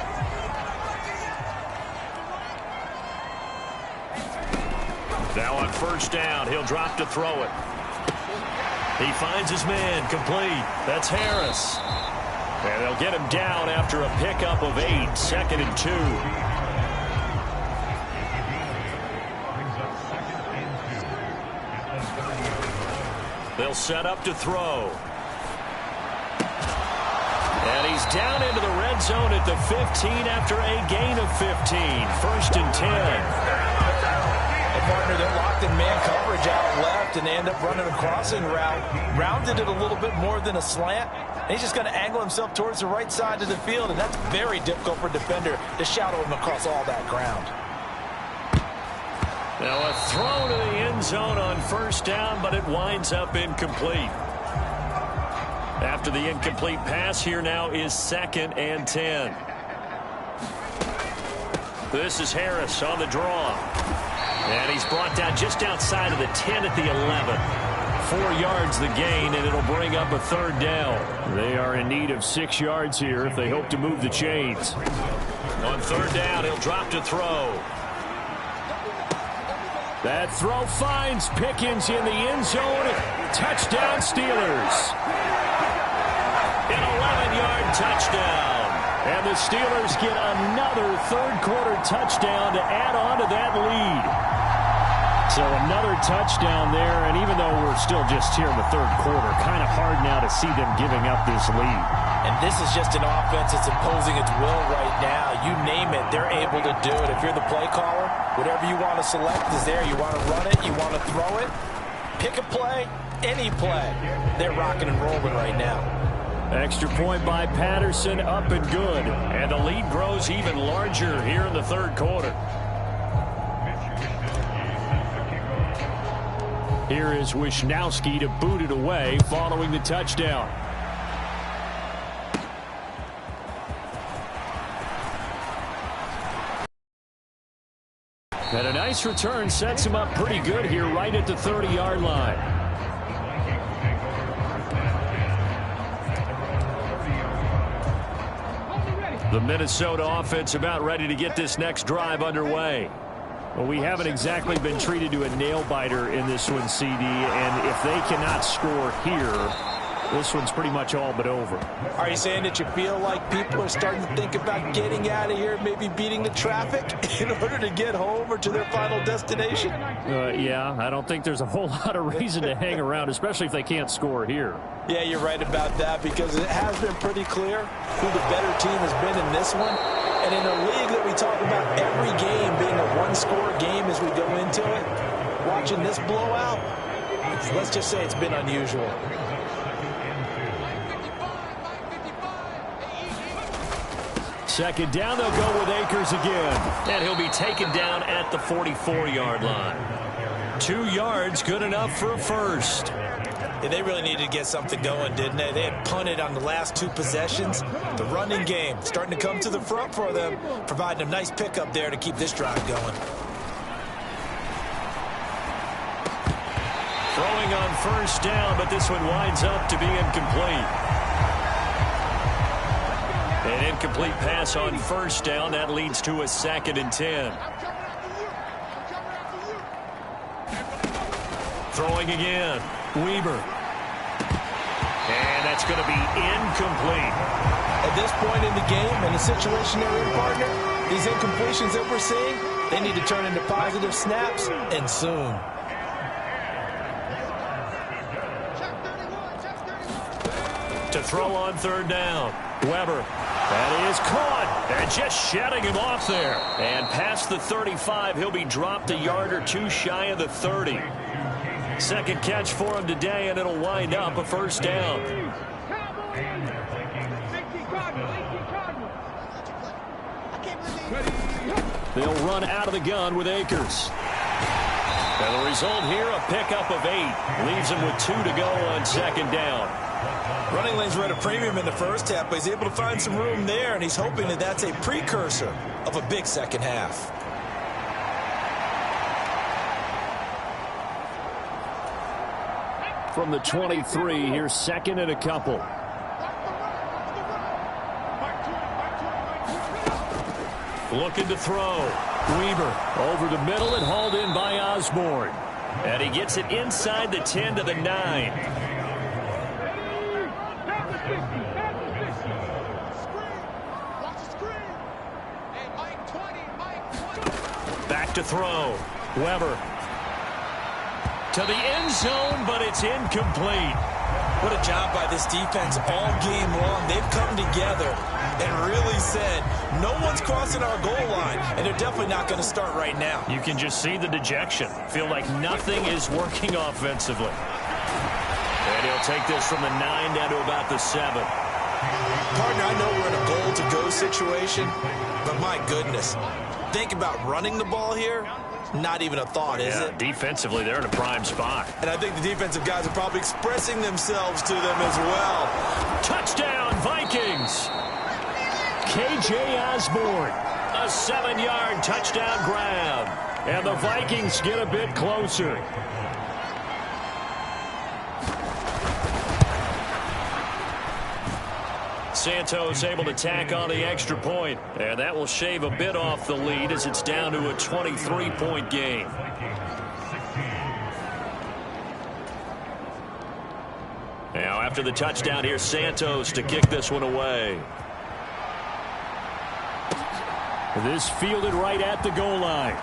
Now on 1st down, he'll drop to throw it. He finds his man, complete. That's Harris. And they'll get him down after a pickup of 8, 2nd and 2. They'll set up to throw. And he's down into the red zone at the 15 after a gain of 15. 1st and 10. Partner, they're locked in man coverage out left, and they end up running a crossing route. Rounded it a little bit more than a slant. And he's just going to angle himself towards the right side of the field, and that's very difficult for a defender to shadow him across all that ground. Now a throw to the end zone on 1st down, but it winds up incomplete. After the incomplete pass, here now is 2nd and 10. This is Harris on the draw. And he's brought down just outside of the 10 at the 11. 4 yards the gain, and it'll bring up a 3rd down. They are in need of 6 yards here if they hope to move the chains. On 3rd down, he'll drop to throw. That throw finds Pickens in the end zone. Touchdown, Steelers. An 11-yard touchdown. And the Steelers get another 3rd quarter touchdown to add on to that lead. So another touchdown there, and even though we're still just here in the third quarter, kind of hard now to see them giving up this lead. And this is just an offense that's imposing its will right now. You name it, they're able to do it. If you're the play caller, whatever you want to select is there. You want to run it, you want to throw it, pick a play, any play. They're rocking and rolling right now. Extra point by Patterson, up and good. And the lead grows even larger here in the third quarter. Here is Wisnowski to boot it away following the touchdown. And a nice return sets him up pretty good here right at the 30-yard line. The Minnesota offense about ready to get this next drive underway. Well, we haven't exactly been treated to a nail-biter in this one, CD, and if they cannot score here, this one's pretty much all but over. Are you saying that you feel like people are starting to think about getting out of here, maybe beating the traffic in order to get home or to their final destination? Yeah, I don't think there's a whole lot of reason to hang around, especially if they can't score here. Yeah, you're right about that, because it has been pretty clear who the better team has been in this one. And in a league that we talk about every game being a one-score game as we go into it, watching this blowout, let's just say it's been unusual. Second down, they'll go with Akers again. And he'll be taken down at the 44-yard line. 2 yards, good enough for a first. Yeah, they really needed to get something going, didn't they? They had punted on the last 2 possessions. The running game starting to come to the front for them, providing a nice pickup there to keep this drive going. Throwing on first down, but this one winds up to be incomplete. An incomplete pass on first down. That leads to a 2nd and 10. Throwing again. Weber. And that's going to be incomplete. At this point in the game and the situation they're in, partner, these incompletions that we're seeing, they need to turn into positive snaps, and soon. To throw on third down. Weber. That is caught. And just shedding him off there. And past the 35, he'll be dropped a yard or 2 shy of the 30. Second catch for him today, and it'll wind up a first down. They'll run out of the gun with Akers. And the result here, a pickup of 8. Leaves him with 2 to go on second down. Running lanes were at a premium in the first half, but he's able to find some room there, and he's hoping that that's a precursor of a big second half. From the 23, here's 2nd and a couple. Looking to throw. Weber Over the middle and hauled in by Osborne. and he gets it inside the 10 to the 9. Back to throw. Weber to the end zone, but it's incomplete. What a job by this defense all game long. They've come together and really said, no one's crossing our goal line, and they're definitely not going to start right now. You can just see the dejection. Feel like nothing is working offensively. And he'll take this from the 9 down to about the 7. Partner, I know we're in a goal-to-go situation, but my goodness, think about running the ball here. Not even a thought, is it? Defensively, they're in a prime spot. And I think the defensive guys are probably expressing themselves to them as well. Touchdown, Vikings! K.J. Osborne, a 7-yard touchdown grab. And the Vikings get a bit closer. Santos able to tack on the extra point, and that will shave a bit off the lead as it's down to a 23-point game. Now after the touchdown, here's Santos to kick this one away. This fielded right at the goal line.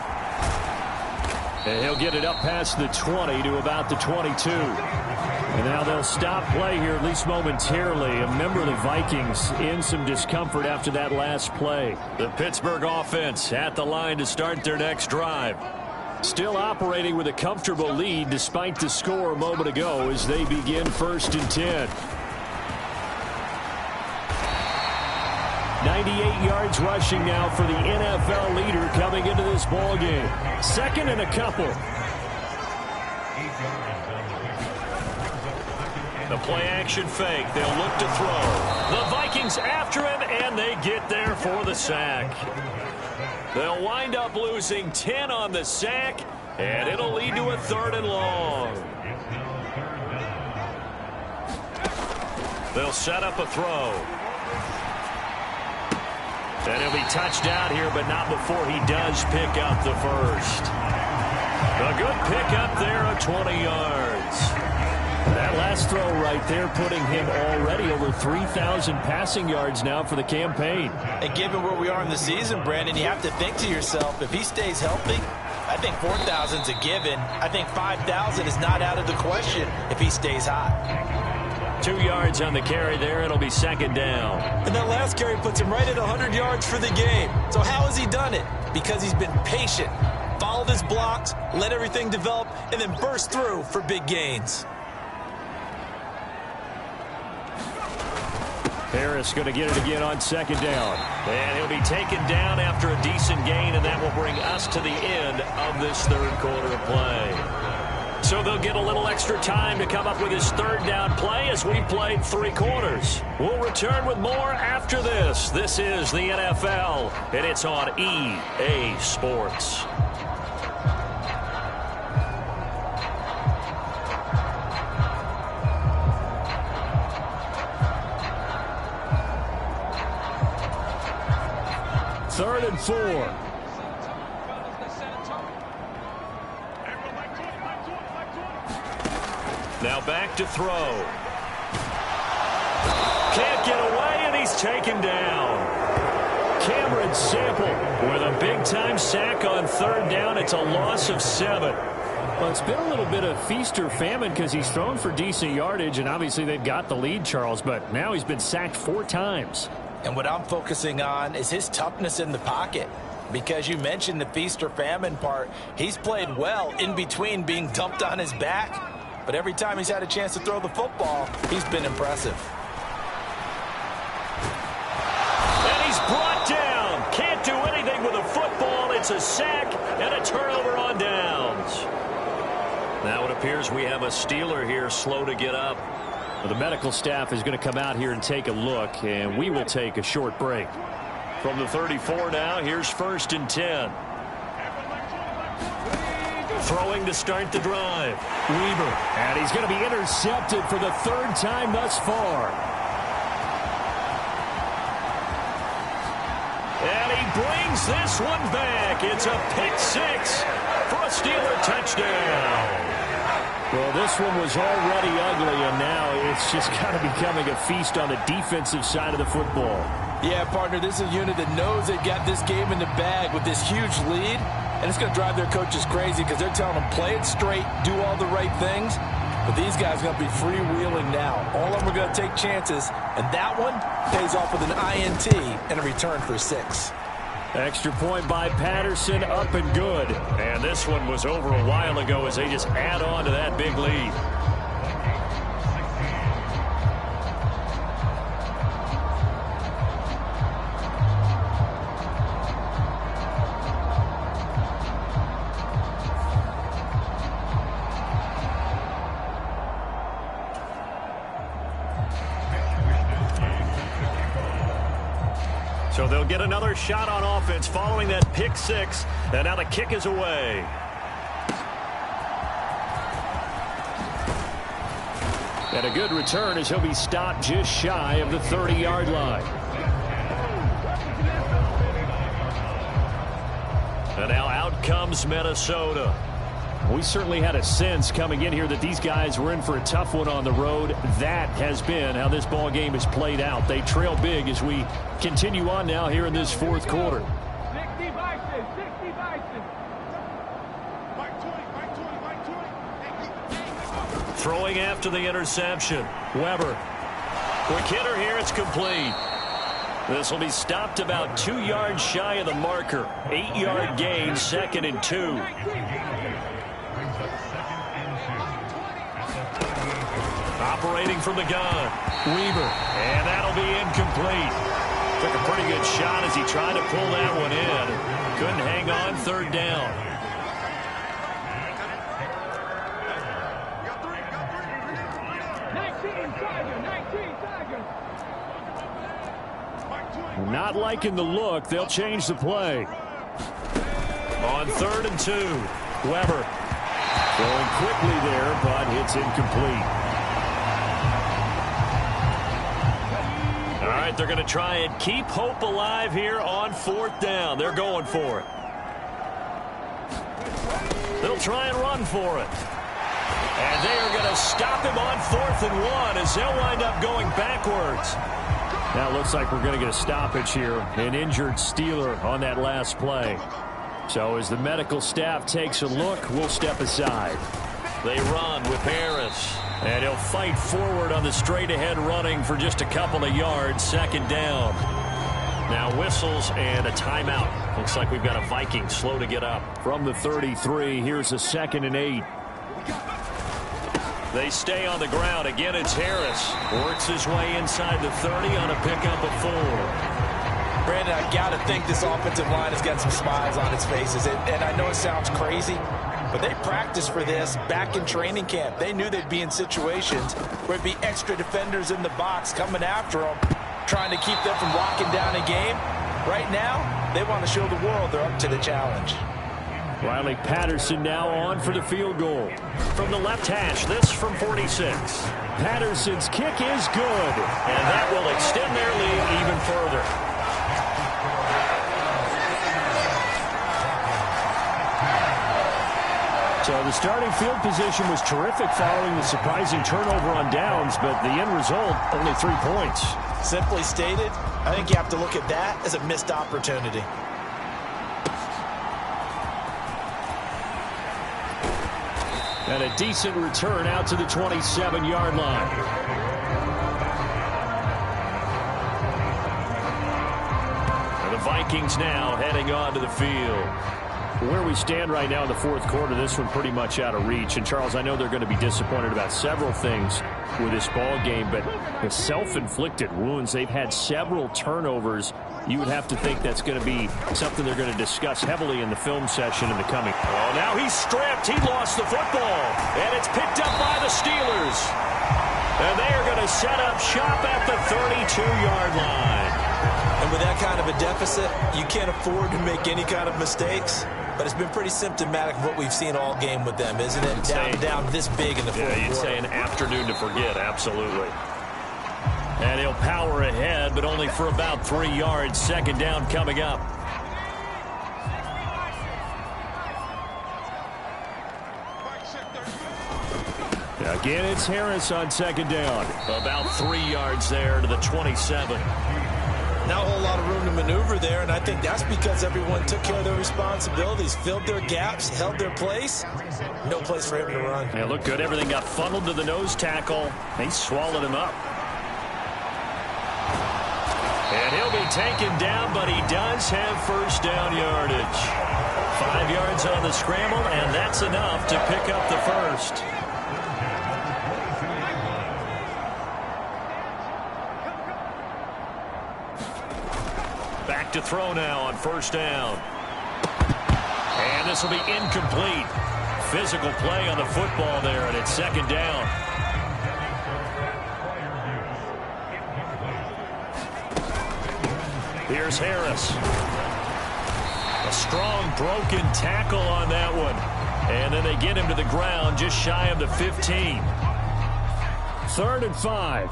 And he'll get it up past the 20 to about the 22. And now they'll stop play here, at least momentarily. A member of the Vikings in some discomfort after that last play. The Pittsburgh offense at the line to start their next drive. Still operating with a comfortable lead despite the score a moment ago as they begin 1st and 10. 98 yards rushing now for the NFL leader coming into this ball game. 2nd and a couple. The play-action fake. They'll look to throw. The Vikings after him, and they get there for the sack. They'll wind up losing 10 on the sack, and it'll lead to a 3rd and long. They'll set up a throw. And he'll be touched out here, but not before he does pick up the first. A good pickup there of 20 yards. That last throw right there putting him already over 3,000 passing yards now for the campaign. And given where we are in the season, Brandon, you have to think to yourself, if he stays healthy, I think 4,000's a given. I think 5,000 is not out of the question if he stays hot. 2 yards on the carry there. It'll be 2nd down. And that last carry puts him right at 100 yards for the game. So how has he done it? Because he's been patient, followed his blocks, let everything develop, and then burst through for big gains. Harris going to get it again on 2nd down. And he'll be taken down after a decent gain, and that will bring us to the end of this 3rd quarter of play. So they'll get a little extra time to come up with his 3rd down play as we played 3 quarters. We'll return with more after this. This is the NFL, and it's on EA Sports. Third and 4. Now back to throw. Can't get away, and he's taken down. Cameron Sample with a big-time sack on 3rd down. It's a loss of 7. Well, it's been a little bit of feast or famine because he's thrown for decent yardage, and obviously they've got the lead, Charles, but now he's been sacked 4 times. And what I'm focusing on is his toughness in the pocket. Because you mentioned the feast or famine part, he's played well in between being dumped on his back. But every time he's had a chance to throw the football, he's been impressive. And he's brought down. Can't do anything with a football. It's a sack and a turnover on downs. Now it appears we have a Steeler here slow to get up. Well, the medical staff is going to come out here and take a look, and we will take a short break. From the 34 now, here's 1st and 10. Throwing to start the drive. Weaver. And he's going to be intercepted for the 3rd time thus far. And he brings this one back. It's a pick 6 for a Steeler touchdown. Well, this one was already ugly, and now it's just kind of becoming a feast on the defensive side of the football. Yeah, partner, this is a unit that knows they've got this game in the bag with this huge lead. And it's going to drive their coaches crazy because they're telling them play it straight, do all the right things. But these guys are going to be freewheeling now. All of them are going to take chances. And that one pays off with an INT and a return for 6. Extra point by Patterson, up and good. And this one was over a while ago as they just add on to that big lead. So they'll get another shot on offense following that pick 6. And now the kick is away. And a good return as he'll be stopped just shy of the 30-yard line. And now out comes Minnesota. We certainly had a sense coming in here that these guys were in for a tough one on the road. That has been how this ball game has played out. They trail big as we continue on now here in this 4th quarter. 60 Vikings, 60 Vikings. Throwing after the interception. Weber. Quick hitter here. It's complete. This will be stopped about 2 yards shy of the marker. 8-yard gain, 2nd and 2. Operating from the gun. Weaver. And that'll be incomplete. Took a pretty good shot as he tried to pull that one in. Couldn't hang on. 3rd down. Not liking the look. They'll change the play. On 3rd and 2. Weber. Going quickly there, but it's incomplete. All right, they're going to try and keep hope alive here on 4th down. They're going for it. They'll try and run for it. And they are going to stop him on 4th and 1 as they'll wind up going backwards. Now it looks like we're going to get a stoppage here. An injured Steeler on that last play. So as the medical staff takes a look, we'll step aside. They run with Harris. And he'll fight forward on the straight-ahead running for just a couple of yards. 2nd down. Now whistles and a timeout. Looks like we've got a Viking slow to get up. From the 33, here's a 2nd and 8. They stay on the ground. Again, it's Harris. Works his way inside the 30 on a pickup of 4. Brandon, I got to think this offensive line has got some smiles on its faces. And I know it sounds crazy, but they practiced for this back in training camp. They knew they'd be in situations where it'd be extra defenders in the box coming after them, trying to keep them from locking down a game. Right now, they want to show the world they're up to the challenge. Riley Patterson now on for the field goal. From the left hash, this from 46. Patterson's kick is good. And that will extend their lead even further. So the starting field position was terrific following the surprising turnover on downs, but the end result, only 3 points. Simply stated, I think you have to look at that as a missed opportunity. And a decent return out to the 27-yard line. And the Vikings now heading onto the field. Where we stand right now in the 4th quarter, this one pretty much out of reach. And, Charles, I know they're going to be disappointed about several things with this ball game, but the self-inflicted wounds, they've had several turnovers. You would have to think that's going to be something they're going to discuss heavily in the film session in the coming. Oh, now he's stripped. He lost the football. And it's picked up by the Steelers. And they are going to set up shop at the 32-yard line. And with that kind of a deficit, you can't afford to make any kind of mistakes. But it's been pretty symptomatic of what we've seen all game with them, isn't it? Down this big in the fourth quarter. Yeah, you'd say an afternoon to forget, absolutely. And he'll power ahead, but only for about 3 yards. 2nd down coming up. Again, it's Harris on 2nd down. About 3 yards there to the 27. Not a whole lot of room to maneuver there, and I think that's because everyone took care of their responsibilities, filled their gaps, held their place. No place for him to run. Yeah, looked good. Everything got funneled to the nose tackle. They swallowed him up. And he'll be taken down, but he does have 1st down yardage. 5 yards on the scramble, and that's enough to pick up the 1st. Back to throw now on 1st down. And this will be incomplete. Physical play on the football there, and it's 2nd down. Here's Harris. A strong broken tackle on that one. And then they get him to the ground just shy of the 15. 3rd and 5.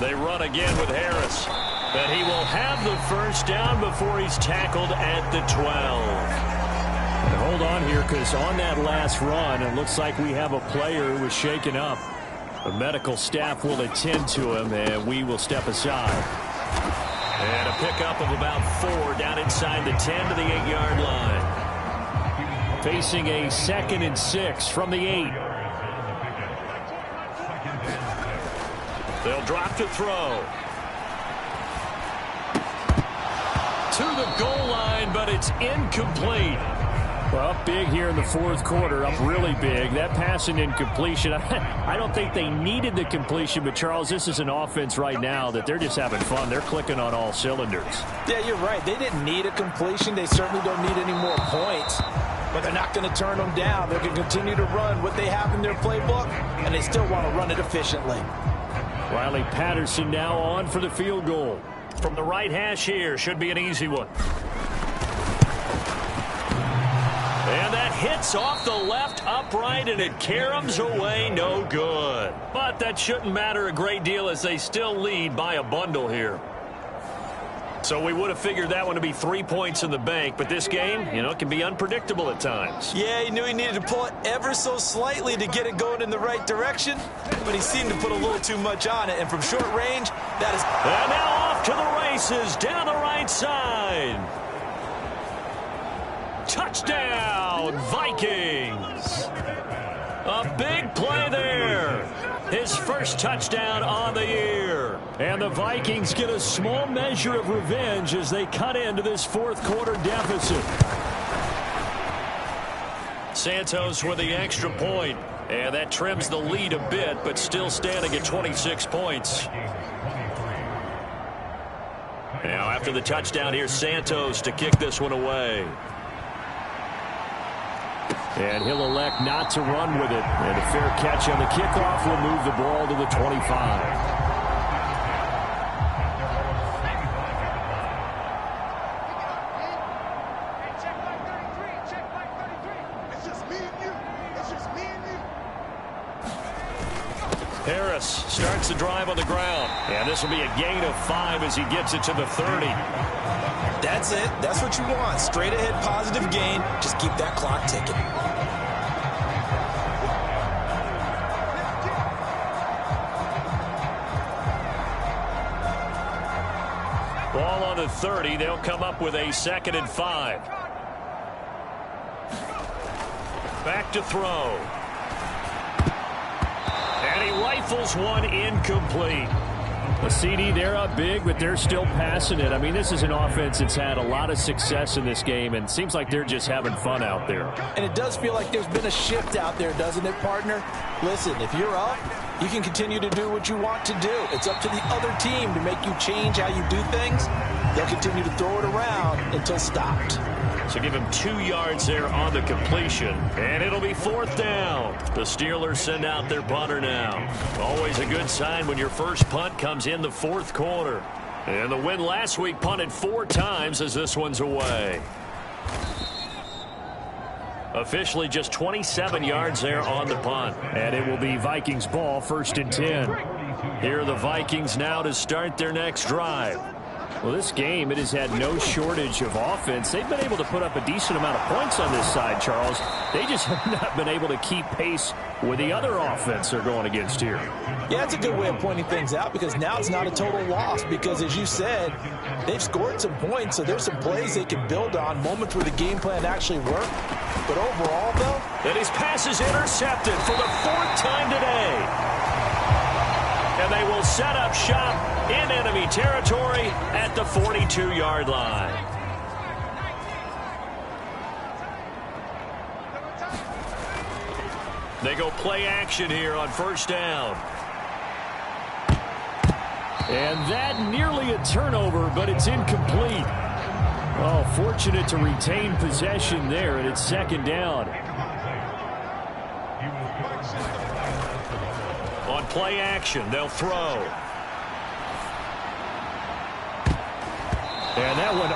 They run again with Harris. But he will have the 1st down before he's tackled at the 12. And hold on here, because on that last run, it looks like we have a player who was shaken up. The medical staff will attend to him, and we will step aside. And a pickup of about 4 down inside the 10 to the 8-yard line. Facing a 2nd and 6 from the 8. They'll drop to throw. To the goal line, but it's incomplete. Well, up big here in the 4th quarter, up really big. That pass and incompletion, I don't think they needed the completion, but Charles, this is an offense right now that they're just having fun. They're clicking on all cylinders. Yeah, you're right. They didn't need a completion. They certainly don't need any more points, but they're not going to turn them down. They're going to continue to run what they have in their playbook, and they still want to run it efficiently. Riley Patterson now on for the field goal. From the right hash here, should be an easy one. And that hits off the left upright, and it caroms away, no good. But that shouldn't matter a great deal as they still lead by a bundle here. So we would have figured that one to be 3 points in the bank, but this game, it can be unpredictable at times. Yeah, he knew he needed to pull it ever so slightly to get it going in the right direction, but he seemed to put a little too much on it, and from short range, that is... And now off to the races down the right side. Touchdown, Vikings. A big play there. His first touchdown on the year. And the Vikings get a small measure of revenge as they cut into this 4th quarter deficit. Santos with the extra point. And that trims the lead a bit, but still standing at 26 points. Now after the touchdown, here's Santos to kick this one away. And he'll elect not to run with it. And a fair catch on the kickoff will move the ball to the 25. Harris starts the drive on the ground. And this will be a gain of 5 as he gets it to the 30. That's it. That's what you want. Straight ahead positive gain. Just keep that clock ticking. Ball on the 30. They'll come up with a 2nd and 5. Back to throw. And he rifles one incomplete. A CD, they're up big, but they're still passing it. I mean, this is an offense that's had a lot of success in this game, and it seems like they're just having fun out there. And it does feel like there's been a shift out there, doesn't it, partner? Listen, if you're up, you can continue to do what you want to do. It's up to the other team to make you change how you do things. They'll continue to throw it around until stopped. So give him 2 yards there on the completion, and it'll be 4th down. The Steelers send out their punter now. Always a good sign when your first punt comes in the 4th quarter. And the win last week punted 4 times as this one's away. Officially just 27 yards there on the punt. And it will be Vikings ball, 1st and 10. Here are the Vikings now to start their next drive. Well, this game, it has had no shortage of offense. They've been able to put up a decent amount of points on this side, Charles. They just have not been able to keep pace with the other offense they're going against here. Yeah, that's a good way of pointing things out because now it's not a total loss because, as you said, they've scored some points, so there's some plays they can build on, moments where the game plan actually worked. But overall, though... And his pass is intercepted for the 4th time today. And they will set up shop in enemy territory at the 42-yard line. They go play action here on 1st down. And that nearly a turnover, but it's incomplete. Oh, fortunate to retain possession there, and it's 2nd down. On play action, they'll throw. And that one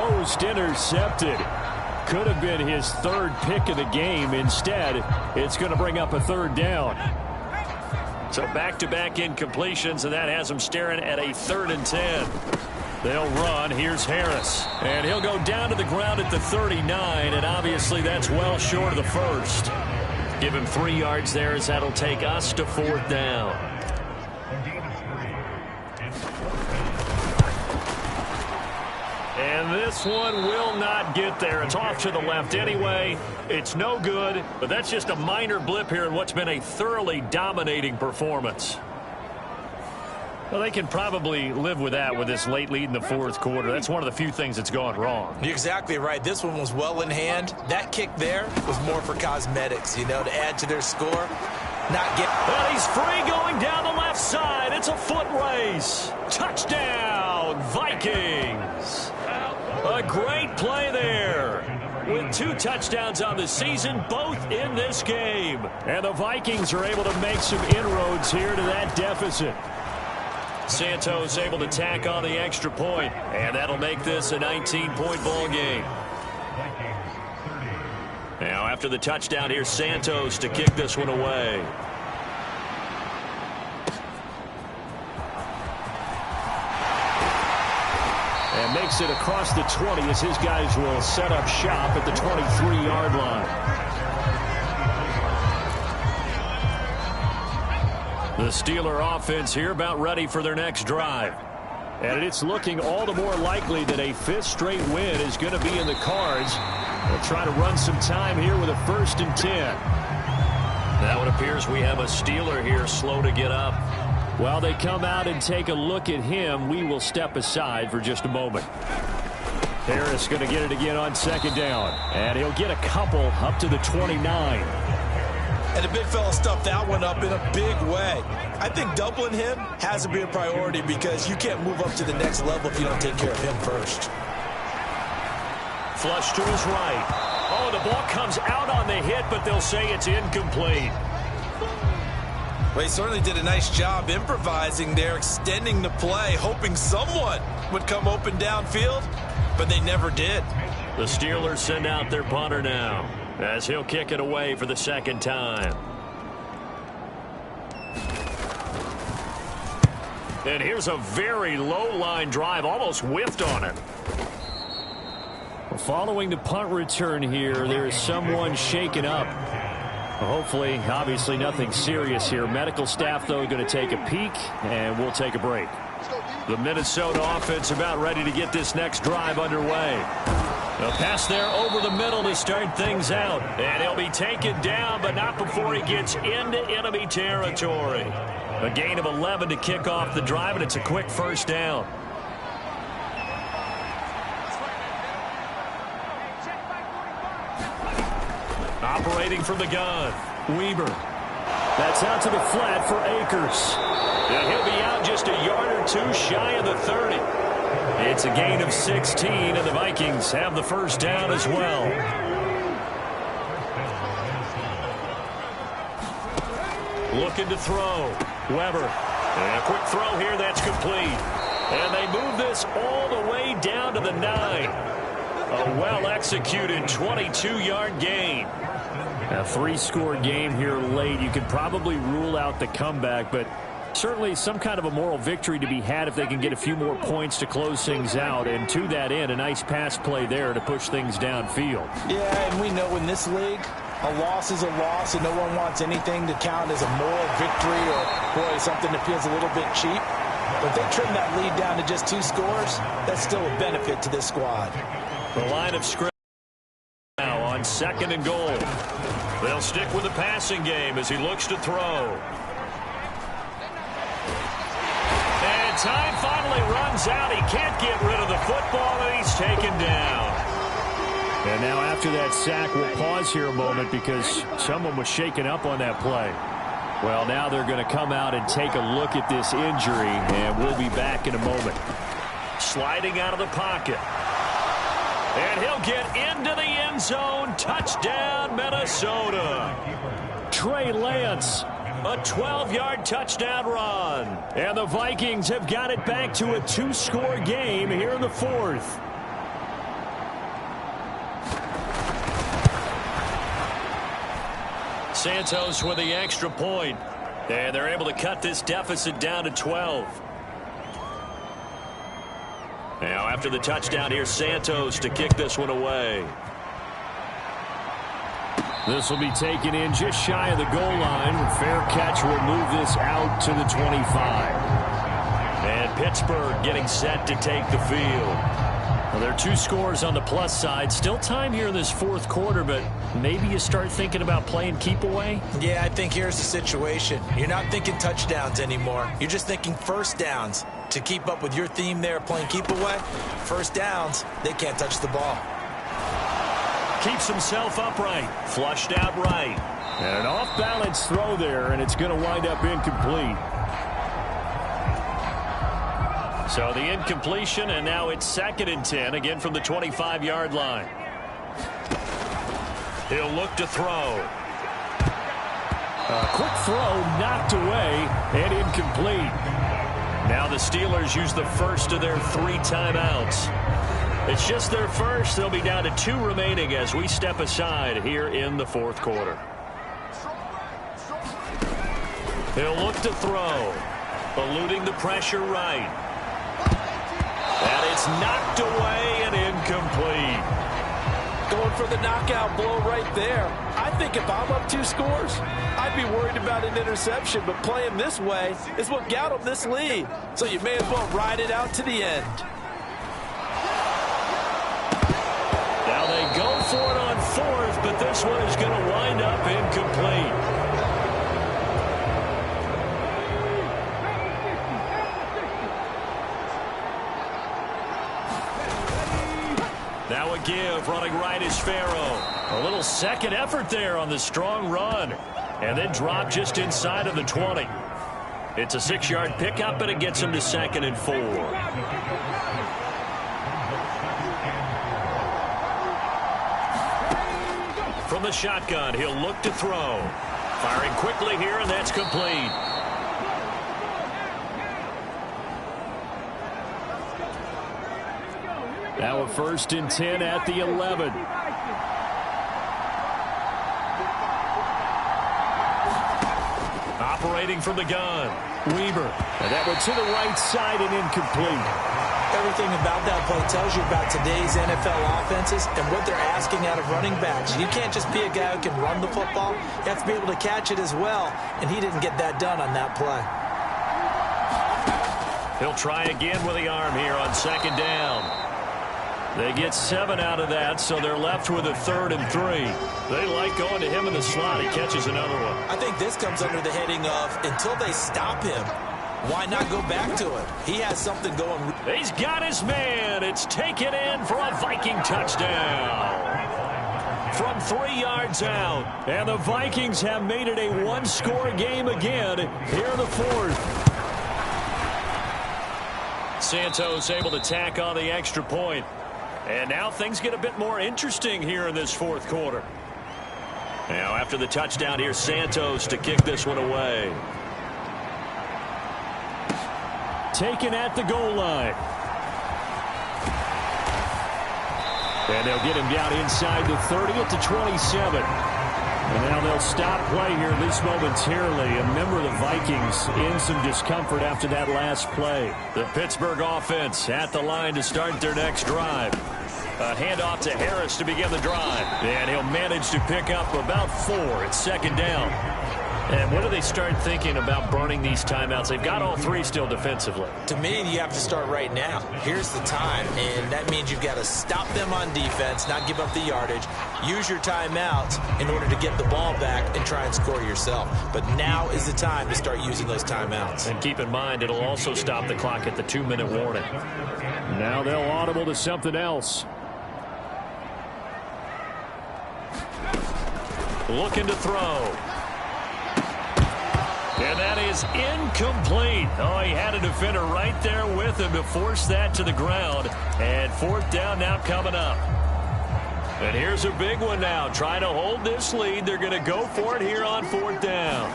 almost intercepted. Could have been his 3rd pick of the game. Instead, it's going to bring up a 3rd down. So back-to-back incompletions, and that has them staring at a 3rd and 10. They'll run. Here's Harris. And he'll go down to the ground at the 39, and obviously that's well short of the 1st. Give him 3 yards there as that'll take us to 4th down. And this one will not get there. It's off to the left anyway. It's no good, but that's just a minor blip here in what's been a thoroughly dominating performance. Well, they can probably live with that with this late lead in the fourth quarter. That's one of the few things that's gone wrong. You're exactly right. This one was well in hand. That kick there was more for cosmetics, you know, to add to their score. And he's free going down the left side. It's a foot race. Touchdown, Vikings. A great play there. With 2 touchdowns on the season, both in this game. And the Vikings are able to make some inroads here to that deficit. Santos able to tack on the extra point, and that'll make this a 19-point ball game. Now, after the touchdown, here's Santos to kick this one away. And makes it across the 20 as his guys will set up shop at the 23-yard line. The Steeler offense here about ready for their next drive. And it's looking all the more likely that a 5th straight win is going to be in the cards. They'll try to run some time here with a 1st and 10. Now it appears we have a Steeler here slow to get up. While they come out and take a look at him, we will step aside for just a moment. Harris going to get it again on 2nd down. And he'll get a couple up to the 29. And the big fella stuffed that one up in a big way. I think doubling him has to be a priority because you can't move up to the next level if you don't take care of him first. Flush to his right. Oh, the ball comes out on the hit, but they'll say it's incomplete. Well, he certainly did a nice job improvising there, extending the play, hoping someone would come open downfield, but they never did. The Steelers send out their punter now, as he'll kick it away for the 2nd time. And here's a very low line drive, almost whiffed on it. Following the punt return here, there is someone shaken up. Hopefully, obviously nothing serious here. Medical staff, though, going to take a peek, and we'll take a break. The Minnesota offense about ready to get this next drive underway. A pass there over the middle to start things out. And he'll be taken down, but not before he gets into enemy territory. A gain of 11 to kick off the drive, and it's a quick 1st down. Operating from the gun, Weber. That's out to the flat for Akers. And he'll be out just a yard or 2 shy of the 30. It's a gain of 16, and the Vikings have the 1st down as well. Looking to throw. Weber. And a quick throw here, that's complete. And they move this all the way down to the 9. A well-executed 22-yard gain. A 3-score game here late. You could probably rule out the comeback, but certainly some kind of a moral victory to be had if they can get a few more points to close things out. And to that end, a nice pass play there to push things downfield. Yeah, and we know in this league, a loss is a loss, and no one wants anything to count as a moral victory or, boy, something that feels a little bit cheap. But if they trim that lead down to just 2 scores, that's still a benefit to this squad. The line of scrimmage now on 2nd and goal. They'll stick with the passing game as he looks to throw. And time finally runs out. He can't get rid of the football, and he's taken down. And now after that sack, we'll pause here a moment because someone was shaken up on that play. Well, now they're going to come out and take a look at this injury, and we'll be back in a moment. Sliding out of the pocket. And he'll get into the end zone. Touchdown, Minnesota. Trey Lance. A 12-yard touchdown run. And the Vikings have got it back to a 2-score game here in the 4th. Santos with the extra point. And they're able to cut this deficit down to 12. Now after the touchdown, here's Santos to kick this one away. This will be taken in just shy of the goal line. Fair catch will move this out to the 25. And Pittsburgh getting set to take the field. Well, there are 2 scores on the plus side. Still time here in this fourth quarter, but maybe you start thinking about playing keep away? Yeah, I think here's the situation. You're not thinking touchdowns anymore. You're just thinking first downs. To keep up with your theme there, playing keep away, first downs, they can't touch the ball. Keeps himself upright. Flushed out right. And an off-balance throw there, and it's going to wind up incomplete. So the incompletion, and now it's 2nd and 10, again from the 25-yard line. He'll look to throw. A quick throw knocked away and incomplete. Now the Steelers use the first of their 3 timeouts. It's just their first. They'll be down to 2 remaining as we step aside here in the fourth quarter. He'll look to throw. Eluding the pressure right. And it's knocked away and incomplete. Going for the knockout blow right there. I think if I'm up 2 scores, I'd be worried about an interception, but playing this way is what got them this lead. So you may as well ride it out to the end. Now they go for it on 4th, but this one is going to wind up incomplete. Now a give, running right is Farrow. A little second effort there on the strong run. And then drop just inside of the 20. It's a 6-yard pickup, and it gets him to 2nd and 4. From the shotgun, he'll look to throw. Firing quickly here, and that's complete. Now a 1st and 10 at the 11. Operating from the gun. Weaver. And that one to the right side and incomplete. Everything about that play tells you about today's NFL offenses and what they're asking out of running backs. You can't just be a guy who can run the football. You have to be able to catch it as well, and he didn't get that done on that play. He'll try again with the arm here on 2nd down. They get 7 out of that, so they're left with a 3rd and 3. They like going to him in the slot. He catches another one. I think this comes under the heading of until they stop him, why not go back to it? He has something going. He's got his man. It's taken in for a Viking touchdown. From 3 yards out. And the Vikings have made it a 1-score game again here in the 4th. Santos able to tack on the extra point. And now things get a bit more interesting here in this 4th quarter. Now after the touchdown, here's Santos to kick this one away. Taken at the goal line. And they'll get him down inside the 30 at the 27. And now they'll stop play here at least momentarily. A member of the Vikings in some discomfort after that last play. The Pittsburgh offense at the line to start their next drive. A handoff to Harris to begin the drive. And he'll manage to pick up about 4. It's 2nd down. And when do they start thinking about burning these timeouts? They've got all 3 still defensively. To me, you have to start right now. Here's the time, and that means you've got to stop them on defense, not give up the yardage. Use your timeouts in order to get the ball back and try and score yourself. But now is the time to start using those timeouts. And keep in mind, it'll also stop the clock at the 2-minute warning. Now they'll audible to something else. Looking to throw. And that is incomplete. Oh, he had a defender right there with him to force that to the ground. And 4th down now coming up. And here's a big one now. Trying to hold this lead. They're going to go for it here on 4th down.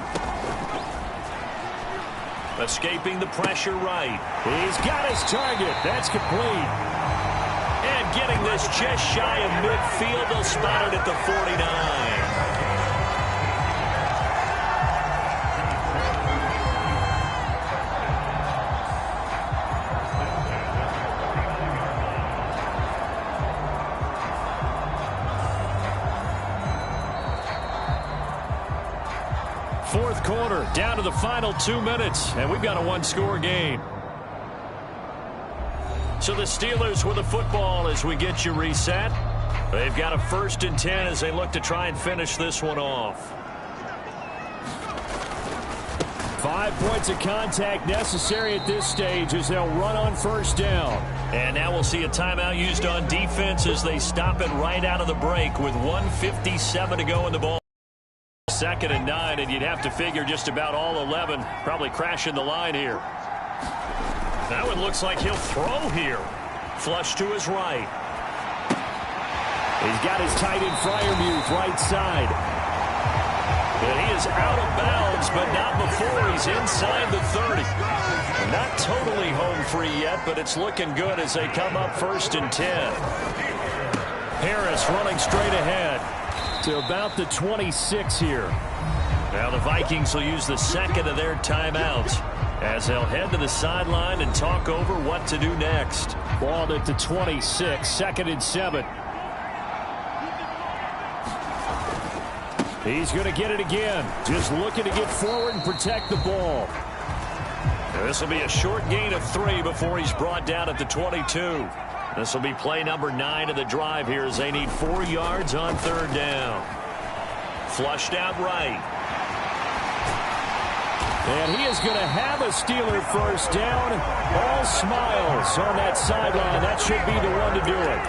Escaping the pressure right. He's got his target. That's complete. And getting this just shy of midfield. They'll spot it at the 49. Fourth quarter, down to the final 2 minutes, and we've got a 1-score game. So the Steelers with the football as we get you reset. They've got a 1st and 10 as they look to try and finish this one off. 5 points of contact necessary at this stage as they'll run on 1st down. And now we'll see a timeout used on defense as they stop it right out of the break with 1:57 to go in the ball. 2nd and 9, and you'd have to figure just about all 11 probably crashing the line here. That one looks like he'll throw here. Flush to his right. He's got his tight end Freiermuth right side. And he is out of bounds, but not before he's inside the 30. Not totally home free yet, but it's looking good as they come up 1st and 10. Harris running straight ahead to about the 26 here. Now the Vikings will use the 2nd of their timeouts as they'll head to the sideline and talk over what to do next. Ball at the 26, 2nd and 7. He's going to get it again. Just looking to get forward and protect the ball. This will be a short gain of 3 before he's brought down at the 22. This will be play number 9 of the drive here as they need 4 yards on 3rd down. Flushed out right. And he is going to have a Steeler 1st down. All smiles on that sideline. That should be the one to do it.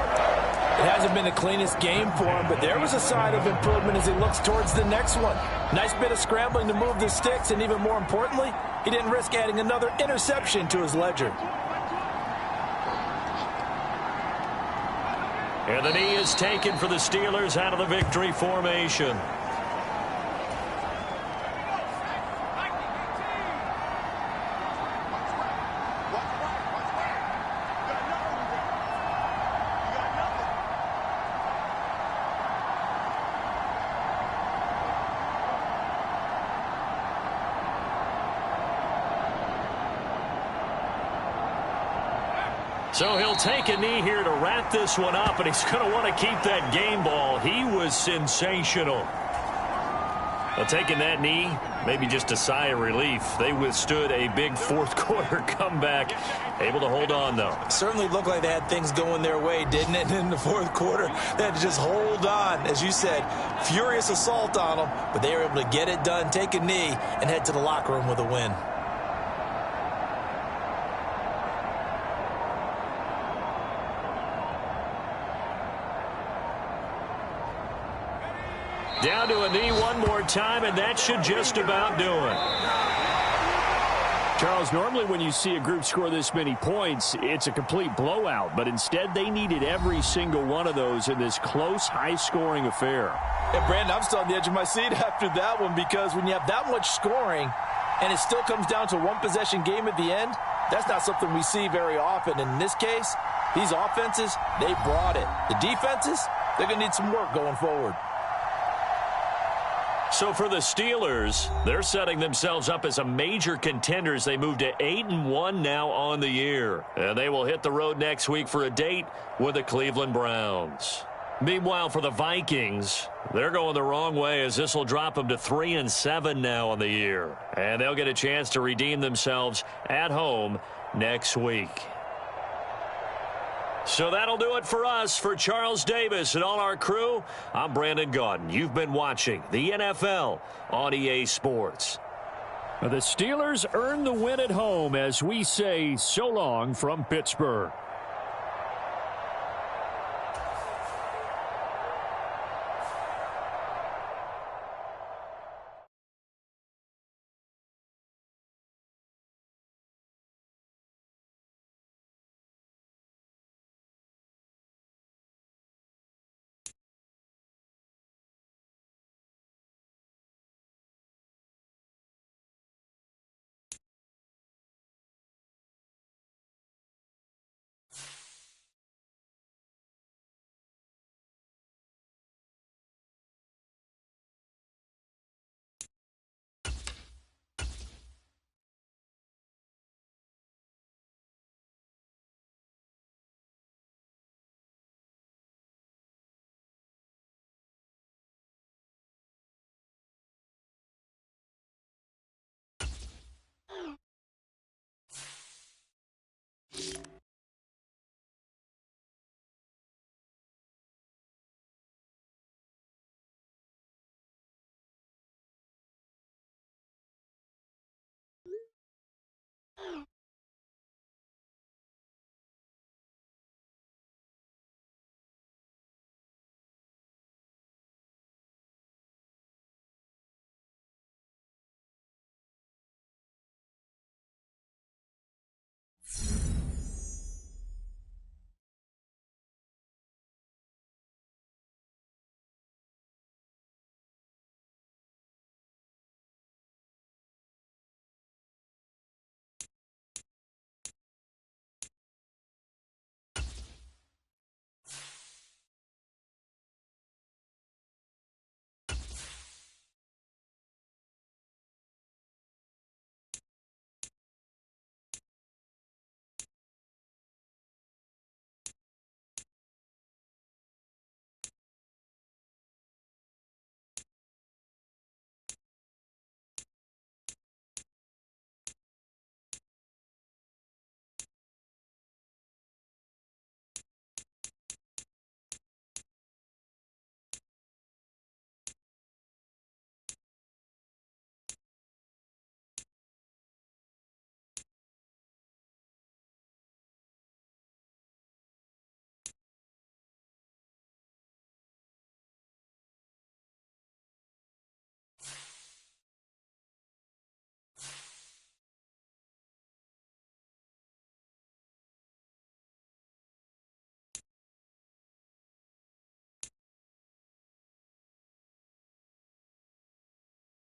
It hasn't been the cleanest game for him, but there was a sign of improvement as he looks towards the next one. Nice bit of scrambling to move the sticks, and even more importantly, he didn't risk adding another interception to his ledger. And the knee is taken for the Steelers out of the victory formation. So he'll take a knee here to wrap this one up, and he's going to want to keep that game ball. He was sensational. Well, taking that knee, maybe just a sigh of relief. They withstood a big 4th quarter comeback. Able to hold on, though. Certainly looked like they had things going their way, didn't it? In the 4th quarter, they had to just hold on. As you said, furious assault on them, but they were able to get it done, take a knee, and head to the locker room with a win. Down to a knee one more time, and that should just about do it. Charles, normally when you see a group score this many points, it's a complete blowout. But instead, they needed every single one of those in this close, high-scoring affair. And Brandon, I'm still on the edge of my seat after that one, because when you have that much scoring and it still comes down to a one-possession game at the end, that's not something we see very often. And in this case, these offenses, they brought it. The defenses, they're going to need some work going forward. So for the Steelers, they're setting themselves up as a major contender as they move to 8-1 now on the year. And they will hit the road next week for a date with the Cleveland Browns. Meanwhile, for the Vikings, they're going the wrong way as this will drop them to 3-7 now on the year. And they'll get a chance to redeem themselves at home next week. So that'll do it for us. For Charles Davis and all our crew, I'm Brandon Gaudin. You've been watching the NFL on EA Sports. The Steelers earn the win at home as we say so long from Pittsburgh.